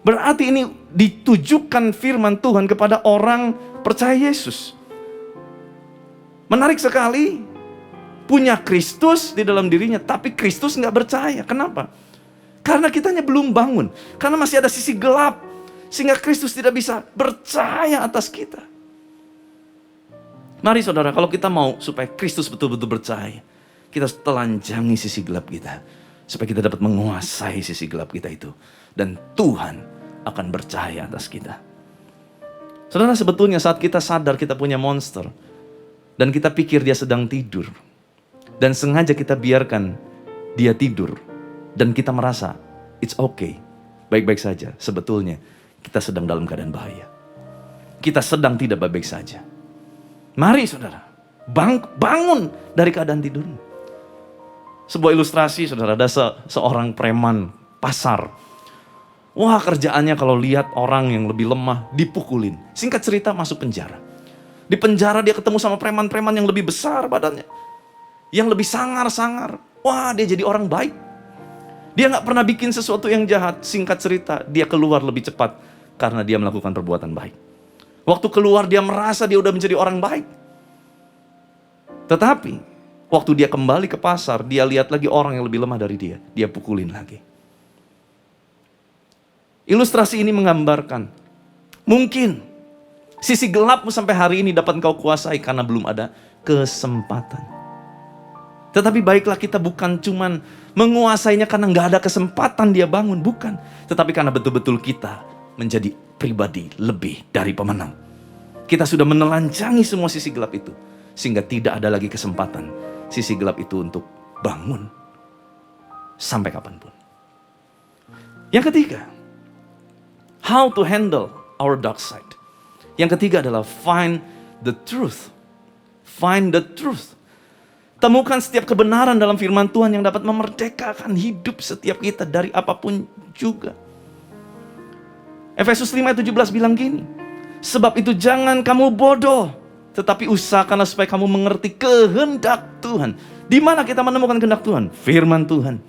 Berarti ini ditujukan firman Tuhan kepada orang percaya Yesus. Menarik sekali, punya Kristus di dalam dirinya, tapi Kristus nggak percaya. Kenapa? Karena kitanya belum bangun. Karena masih ada sisi gelap. Sehingga Kristus tidak bisa percaya atas kita. Mari saudara, kalau kita mau supaya Kristus betul-betul percaya, kita harus telanjangi sisi gelap kita. Supaya kita dapat menguasai sisi gelap kita itu. Dan Tuhan akan percaya atas kita. Saudara, sebetulnya saat kita sadar kita punya monster. Dan kita pikir dia sedang tidur. Dan sengaja kita biarkan dia tidur. Dan kita merasa, it's okay, baik-baik saja. Sebetulnya, kita sedang dalam keadaan bahaya. Kita sedang tidak baik-baik saja. Mari saudara, bangun dari keadaan tidur. Sebuah ilustrasi saudara, ada seorang preman pasar. Wah, kerjaannya kalau lihat orang yang lebih lemah, dipukulin. Singkat cerita, masuk penjara. Di penjara dia ketemu sama preman-preman yang lebih besar badannya. Yang lebih sangar-sangar. Wah, dia jadi orang baik. Dia gak pernah bikin sesuatu yang jahat. Singkat cerita, dia keluar lebih cepat karena dia melakukan perbuatan baik. Waktu keluar dia merasa dia udah menjadi orang baik. Tetapi, waktu dia kembali ke pasar, dia lihat lagi orang yang lebih lemah dari dia. Dia pukulin lagi. Ilustrasi ini menggambarkan, mungkin sisi gelapmu sampai hari ini dapat engkau kuasai karena belum ada kesempatan. Tetapi baiklah kita bukan cuman menguasainya karena nggak ada kesempatan dia bangun, bukan. Tetapi karena betul-betul kita menjadi pribadi lebih dari pemenang. Kita sudah menelanjangi semua sisi gelap itu. Sehingga tidak ada lagi kesempatan sisi gelap itu untuk bangun. Sampai kapanpun. Yang ketiga, how to handle our dark side. Yang ketiga adalah find the truth. Find the truth. Temukan setiap kebenaran dalam firman Tuhan yang dapat memerdekakan hidup setiap kita dari apapun juga. Efesus 5 ayat 17 bilang gini, sebab itu jangan kamu bodoh, tetapi usahakanlah supaya kamu mengerti kehendak Tuhan. Di mana kita menemukan kehendak Tuhan? Firman Tuhan.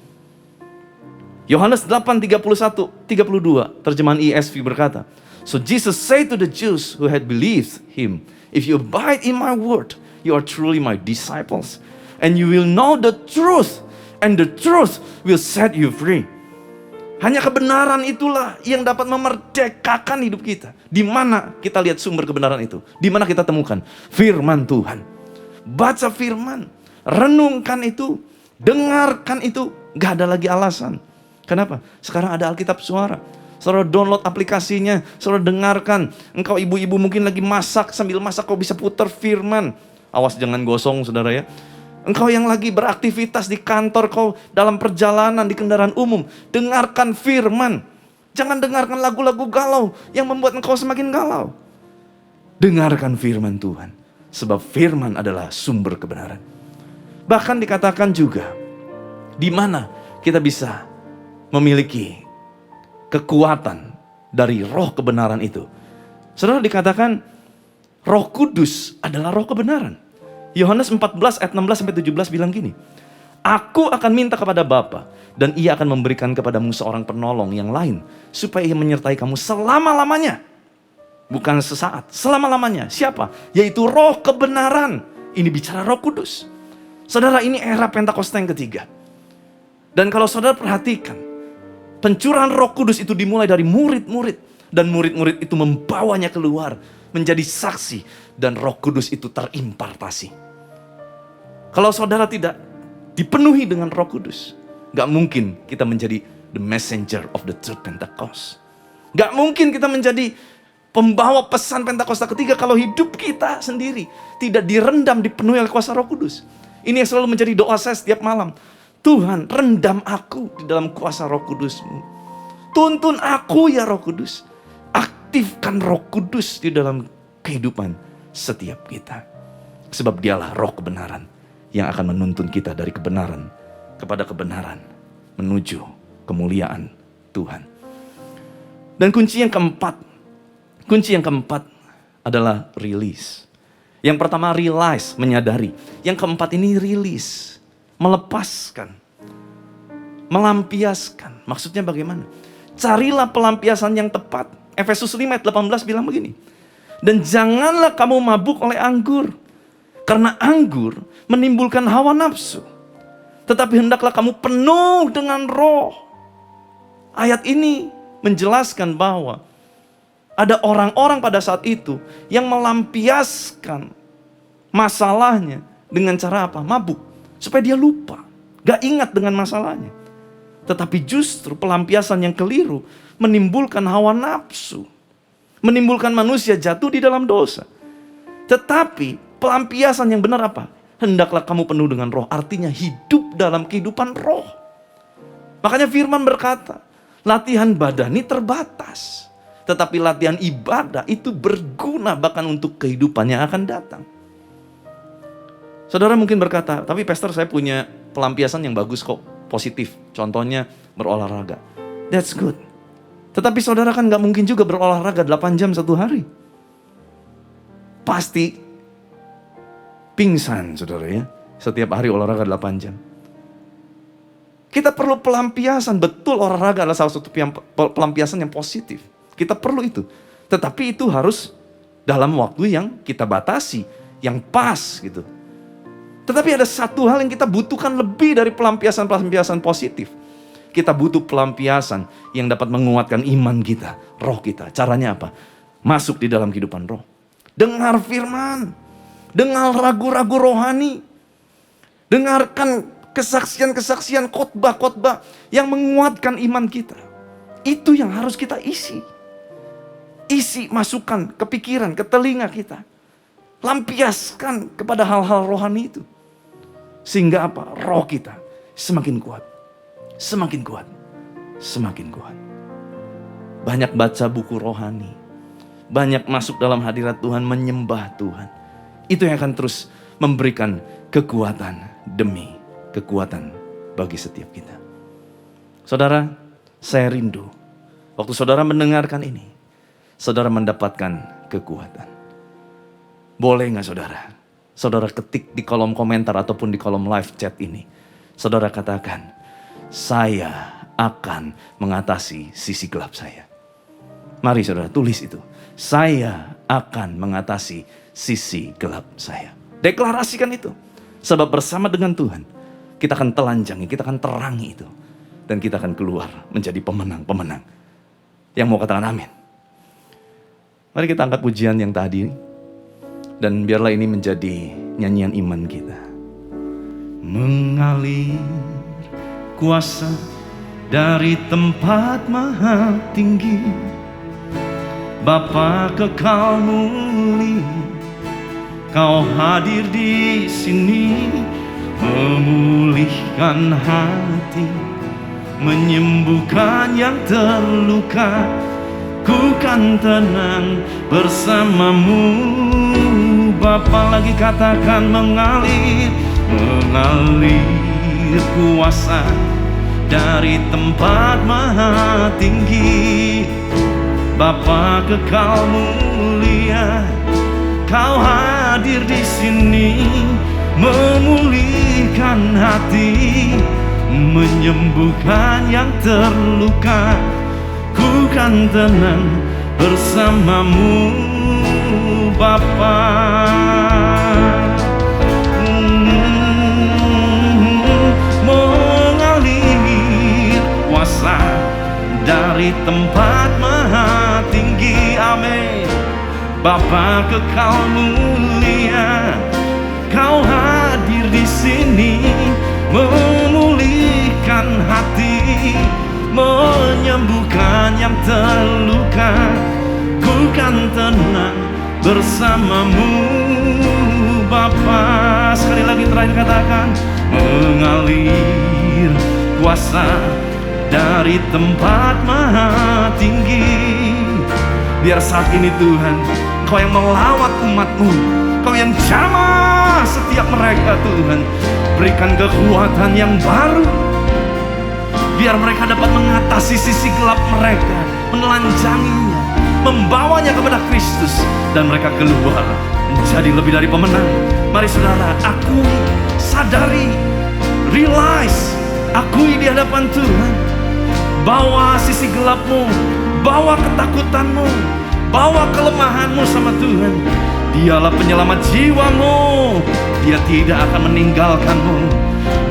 Yohanes 8:31-32, terjemahan ESV berkata, so Jesus said to the Jews who had believed him, if you abide in my word, you are truly my disciples. And you will know the truth, and the truth will set you free. Hanya kebenaran itulah yang dapat memerdekakan hidup kita. Di mana kita lihat sumber kebenaran itu? Di mana kita temukan? Firman Tuhan. Baca firman, renungkan itu, dengarkan itu, gak ada lagi alasan. Kenapa? Sekarang ada Alkitab Suara. Saudara download aplikasinya, saudara dengarkan. Engkau ibu-ibu mungkin lagi masak, sambil masak kau bisa putar firman. Awas jangan gosong saudara ya. Engkau yang lagi beraktivitas di kantor, kau dalam perjalanan di kendaraan umum, dengarkan firman. Jangan dengarkan lagu-lagu galau yang membuat engkau semakin galau. Dengarkan firman Tuhan, sebab firman adalah sumber kebenaran. Bahkan dikatakan juga, di mana kita bisa memiliki kekuatan dari roh kebenaran itu. Saudara, dikatakan Roh Kudus adalah roh kebenaran. Yohanes 14 ayat 16-17 bilang gini, aku akan minta kepada Bapa dan ia akan memberikan kepadamu seorang penolong yang lain supaya ia menyertai kamu selama-lamanya. Bukan sesaat, selama-lamanya. Siapa? Yaitu roh kebenaran. Ini bicara Roh Kudus. Saudara, ini era Pentakosta yang ketiga. Dan kalau saudara perhatikan, pencurahan Roh Kudus itu dimulai dari murid-murid. Dan murid-murid itu membawanya keluar menjadi saksi. Dan Roh Kudus itu terimpartasi. Kalau saudara tidak dipenuhi dengan Roh Kudus, gak mungkin kita menjadi the messenger of the third Pentecost. Gak mungkin kita menjadi pembawa pesan Pentakosta ketiga kalau hidup kita sendiri tidak direndam, dipenuhi oleh kuasa Roh Kudus. Ini yang selalu menjadi doa saya setiap malam. Tuhan, rendam aku di dalam kuasa Roh Kudus-Mu. Tuntun aku ya Roh Kudus. Aktifkan Roh Kudus di dalam kehidupan setiap kita. Sebab dialah roh kebenaran yang akan menuntun kita dari kebenaran kepada kebenaran menuju kemuliaan Tuhan. Dan kunci yang keempat adalah release. Yang pertama realize, menyadari. Yang keempat ini release, melepaskan, melampiaskan. Maksudnya bagaimana? Carilah pelampiasan yang tepat. Efesus 5 ayat 18 bilang begini. Dan janganlah kamu mabuk oleh anggur, Karena anggur menimbulkan hawa nafsu. Tetapi hendaklah kamu penuh dengan roh. Ayat ini menjelaskan bahwa ada orang-orang pada saat itu yang melampiaskan masalahnya dengan cara apa? Mabuk. Supaya dia lupa. Gak ingat dengan masalahnya. Tetapi justru pelampiasan yang keliru menimbulkan hawa nafsu. Menimbulkan manusia jatuh di dalam dosa. Tetapi pelampiasan yang benar apa? Hendaklah kamu penuh dengan roh. Artinya hidup dalam kehidupan roh. Makanya firman berkata, latihan badani terbatas. Tetapi latihan ibadah itu berguna bahkan untuk kehidupan yang akan datang. Saudara mungkin berkata, tapi pastor saya punya pelampiasan yang bagus kok. Positif. Contohnya berolahraga. That's good. Tetapi saudara kan gak mungkin juga berolahraga 8 jam satu hari. Pasti pingsan saudara ya. Setiap hari olahraga 8 jam. Kita perlu pelampiasan. Betul, olahraga adalah salah satu pelampiasan yang positif. Kita perlu itu. Tetapi itu harus dalam waktu yang kita batasi. Yang pas gitu. Tetapi ada satu hal yang kita butuhkan lebih dari pelampiasan-pelampiasan positif. Kita butuh pelampiasan yang dapat menguatkan iman kita. Roh kita. Caranya apa? Masuk di dalam kehidupan roh. Dengar firman. Dengar ragu-ragu rohani. Dengarkan kesaksian-kesaksian, khotbah-khotbah yang menguatkan iman kita. Itu yang harus kita isi. Isi masukan ke pikiran, ke telinga kita. Lampiaskan kepada hal-hal rohani itu. Sehingga apa? Roh kita semakin kuat. Semakin kuat. Semakin kuat. Banyak baca buku rohani. Banyak masuk dalam hadirat Tuhan, menyembah Tuhan. Itu yang akan terus memberikan kekuatan demi kekuatan bagi setiap kita. Saudara, saya rindu waktu saudara mendengarkan ini, saudara mendapatkan kekuatan. Boleh gak saudara? Saudara ketik di kolom komentar ataupun di kolom live chat ini. Saudara katakan, saya akan mengatasi sisi gelap saya. Mari saudara tulis itu. Saya akan mengatasi sisi gelap saya. Deklarasikan itu. Sebab bersama dengan Tuhan, kita akan telanjangi, kita akan terangi itu. Dan kita akan keluar menjadi pemenang-pemenang. Yang mau katakan amin. Mari kita angkat pujian yang tadi. Dan biarlah ini menjadi nyanyian iman kita. Mengalir kuasa dari tempat maha tinggi, Bapa kekal mulia, Kau hadir di sini, memulihkan hati, menyembuhkan yang terluka. Ku kan tenang bersamamu. Bapa lagi katakan mengalir kuasa dari tempat maha tinggi. Bapa kekal mulia, Kau hadir di sini, memulihkan hati, menyembuhkan yang terluka. Ku kan tenang bersamamu, Bapa. Mengalir kuasa dari tempat maha tinggi, amin. Bapa kekal mulia, Kau hadir di sini, memulihkan hati, menyembuhkan yang terluka. Ku kan tenang bersamamu, Bapa. Sekali lagi terakhir katakan, mengalir kuasa dari tempat maha tinggi. Biar saat ini Tuhan, Kau yang melawat umat-Mu, Kau yang jamah setiap mereka Tuhan. Berikan kekuatan yang baru, biar mereka dapat mengatasi sisi gelap mereka, menelanjanginya, membawanya kepada Kristus, dan mereka keluar menjadi lebih dari pemenang. Mari saudara, akui, sadari, realize, akui di hadapan Tuhan. Bawa sisi gelapmu, bawa ketakutanmu, bawa kelemahanmu sama Tuhan. Dialah penyelamat jiwamu. Dia tidak akan meninggalkanmu.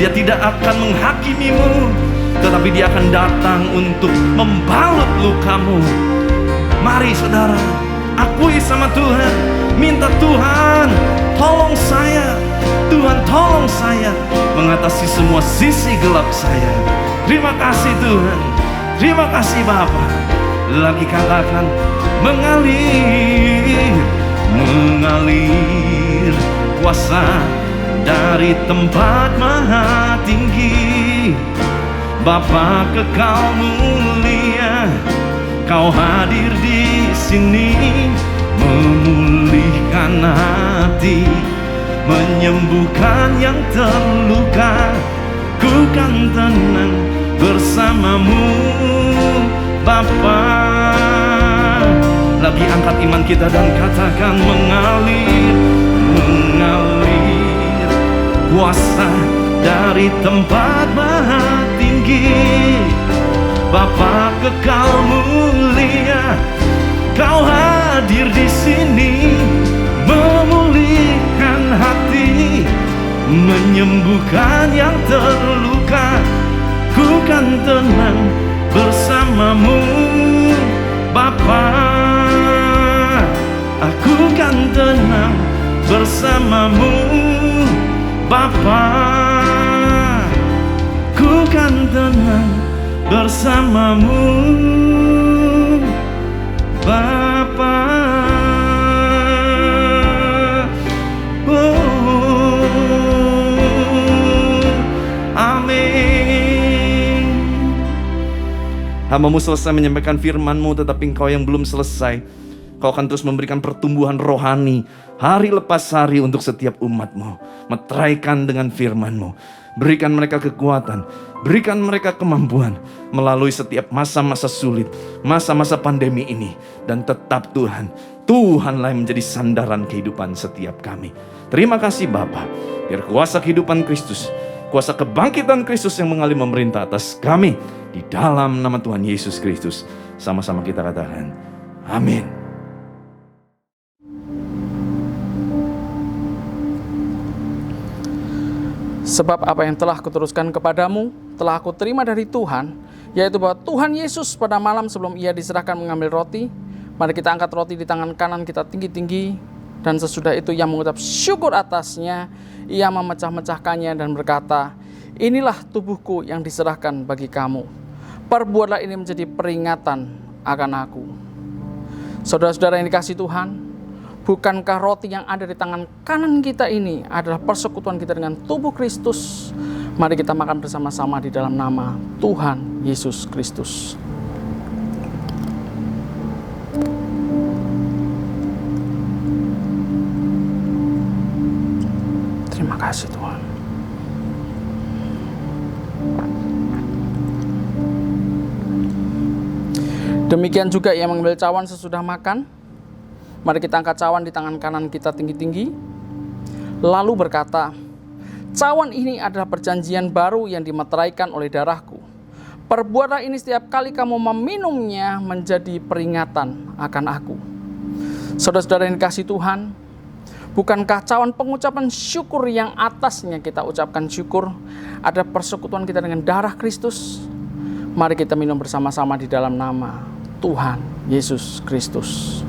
Dia tidak akan menghakimimu, tetapi dia akan datang untuk membalut lukamu. Mari saudara, akui sama Tuhan. Minta Tuhan, tolong saya. Tuhan tolong saya mengatasi semua sisi gelap saya. Terima kasih Tuhan. Terima kasih Bapa. Lagi katakan, mengalir, mengalir kuasa dari tempat maha tinggi. Bapa kekal mulia, Kau hadir di sini, memulihkan hati, menyembuhkan yang terluka. Ku kan tenang bersamamu Bapa. Lagi angkat iman kita dan katakan, mengalir, mengalir kuasa dari tempat maha tinggi. Bapa kekal mulia, Kau hadir di sini, memulihkan hati, menyembuhkan yang terluka. Ku kan tenang bersamamu Bapa. Aku kan tenang bersamamu Bapa. Ku kan tenang bersamamu Bapa. Amin. Hamba-Mu selesai menyampaikan firman-Mu, tetapi Engkau yang belum selesai. Kau akan terus memberikan pertumbuhan rohani hari lepas hari untuk setiap umat-Mu. Meteraikan dengan firman-Mu. Berikan mereka kekuatan, berikan mereka kemampuan melalui setiap masa-masa sulit, masa-masa pandemi ini. Dan tetap Tuhan, Tuhanlah yang menjadi sandaran kehidupan setiap kami. Terima kasih Bapa. Biar kuasa kehidupan Kristus, kuasa kebangkitan Kristus yang mengalir memerintah atas kami. Di dalam nama Tuhan Yesus Kristus. Sama-sama kita katakan, amin. Sebab apa yang telah kuteruskan kepadamu, telah aku terima dari Tuhan, yaitu bahwa Tuhan Yesus pada malam sebelum ia diserahkan mengambil roti, mari kita angkat roti di tangan kanan kita tinggi-tinggi, dan sesudah itu ia mengucap syukur atasnya, ia memecah-mecahkannya dan berkata, inilah tubuhku yang diserahkan bagi kamu. Perbuatlah ini menjadi peringatan akan aku. Saudara-saudara yang dikasihi Tuhan, bukankah roti yang ada di tangan kanan kita ini adalah persekutuan kita dengan tubuh Kristus? Mari kita makan bersama-sama di dalam nama Tuhan Yesus Kristus. Terima kasih Tuhan. Demikian juga ia mengambil cawan sesudah makan. Mari kita angkat cawan di tangan kanan kita tinggi-tinggi, lalu berkata, cawan ini adalah perjanjian baru yang dimeteraikan oleh darahku. Perbuatlah ini setiap kali kamu meminumnya menjadi peringatan akan aku. Saudara-saudara yang dikasihi Tuhan, bukankah cawan pengucapan syukur yang atasnya kita ucapkan syukur ada persekutuan kita dengan darah Kristus? Mari kita minum bersama-sama di dalam nama Tuhan Yesus Kristus.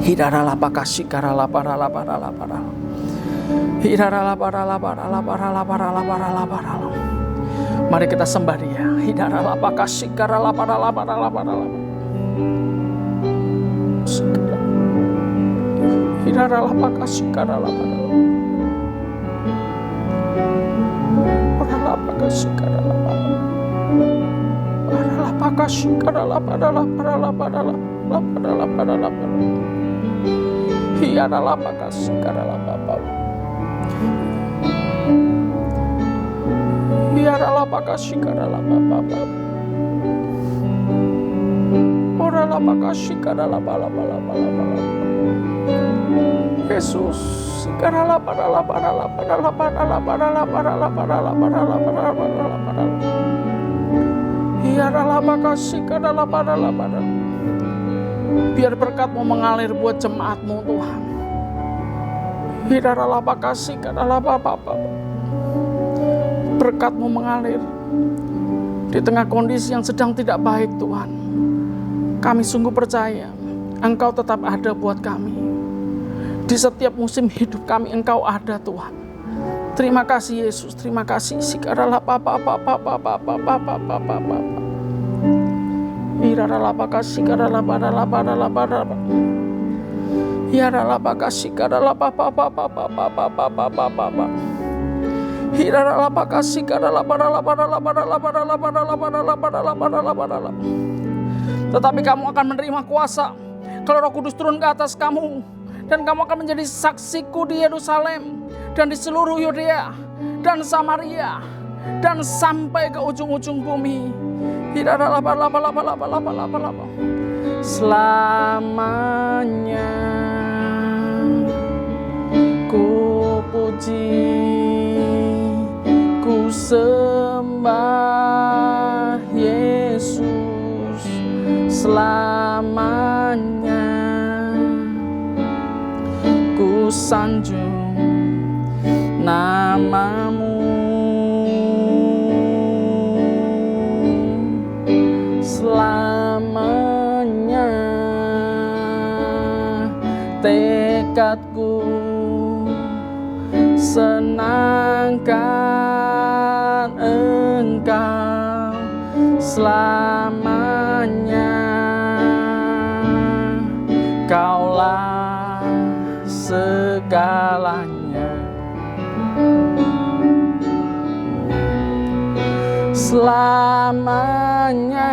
Hirarala pakasi karala parala parala parala. Hirarala parala parala parala parala parala parala. Mari kita sembah Dia. Hirarala pakasi karala parala parala parala. Hirarala pakasi karala parala. Parala pakasi karala parala. Parala pakasi karala parala parala parala parala parala parala. Hiarala pakasi karala papa. Hiarala pakasi karala papa. Orala pakasi karala pala pala pala pala. Yesus karala parala parala parala parala parala parala parala parala parala parala parala. Hiarala pakasi karala parala parala. Biar berkat-Mu mengalir buat jemaat-Mu Tuhan. Berkat-Mu mengalir di tengah kondisi yang sedang tidak baik Tuhan. Kami sungguh percaya Engkau tetap ada buat kami. Di setiap musim hidup kami Engkau ada Tuhan. Terima kasih Yesus, terima kasih. Tetapi kamu akan menerima kuasa kalau Roh Kudus turun ke atas kamu, dan kamu akan menjadi saksiku di Yerusalem dan di seluruh Yudea dan Samaria dan sampai ke ujung-ujung bumi. Selamanya ku puji, ku sembah Yesus. Selamanya ku sanjung nama-Mu. Selamanya tekadku senangkan Engkau. Selamanya Kaulah segalanya. Selamanya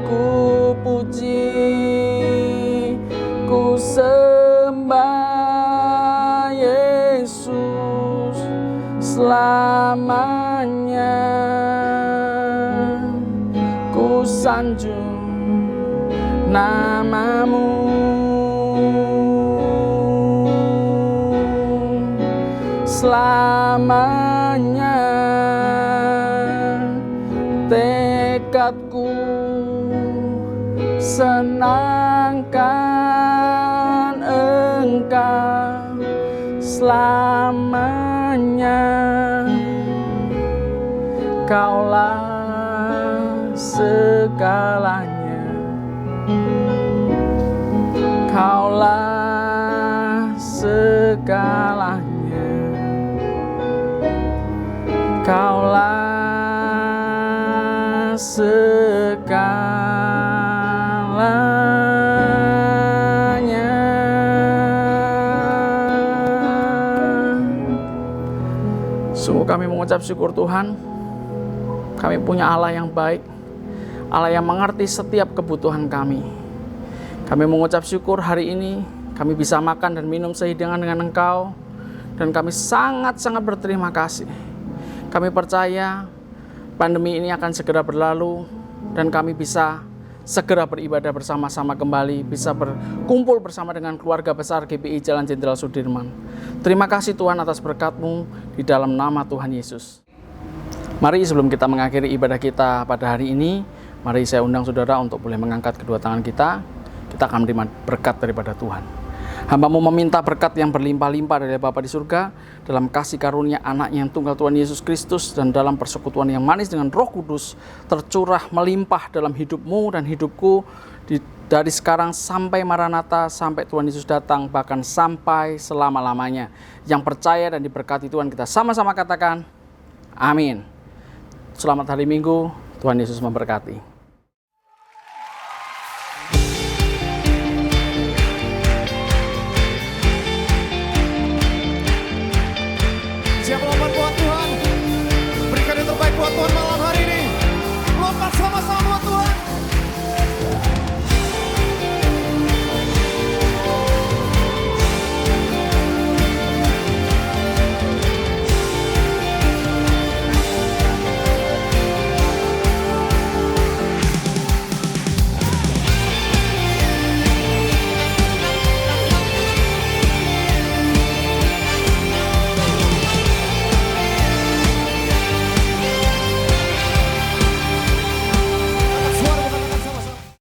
ku puji, ku sembah Yesus. Selamanya ku sanjung nama-Mu. Selamanya tekadku senangkan Engkau. Selamanya Kaulah segalanya. Kaulah segalanya. Kaulah segalanya. Sungguh kami mengucap syukur Tuhan. Kami punya Allah yang baik, Allah yang mengerti setiap kebutuhan kami. Kami mengucap syukur hari ini kami bisa makan dan minum sehidangan dengan Engkau, dan kami sangat-sangat berterima kasih. Kami percaya pandemi ini akan segera berlalu dan kami bisa segera beribadah bersama-sama kembali, bisa berkumpul bersama dengan keluarga besar GBI Jalan Jenderal Sudirman. Terima kasih Tuhan atas berkat-Mu di dalam nama Tuhan Yesus. Mari sebelum kita mengakhiri ibadah kita pada hari ini, mari saya undang saudara untuk boleh mengangkat kedua tangan kita. Kita akan menerima berkat daripada Tuhan. Hamba-Mu meminta berkat yang berlimpah-limpah dari Bapa di surga, dalam kasih karunia Anaknya yang tunggal Tuhan Yesus Kristus, dan dalam persekutuan yang manis dengan Roh Kudus, tercurah melimpah dalam hidup-Mu dan hidupku, dari sekarang sampai Maranatha, sampai Tuhan Yesus datang, bahkan sampai selama-lamanya. Yang percaya dan diberkati Tuhan, kita sama-sama katakan, amin. Selamat hari Minggu, Tuhan Yesus memberkati.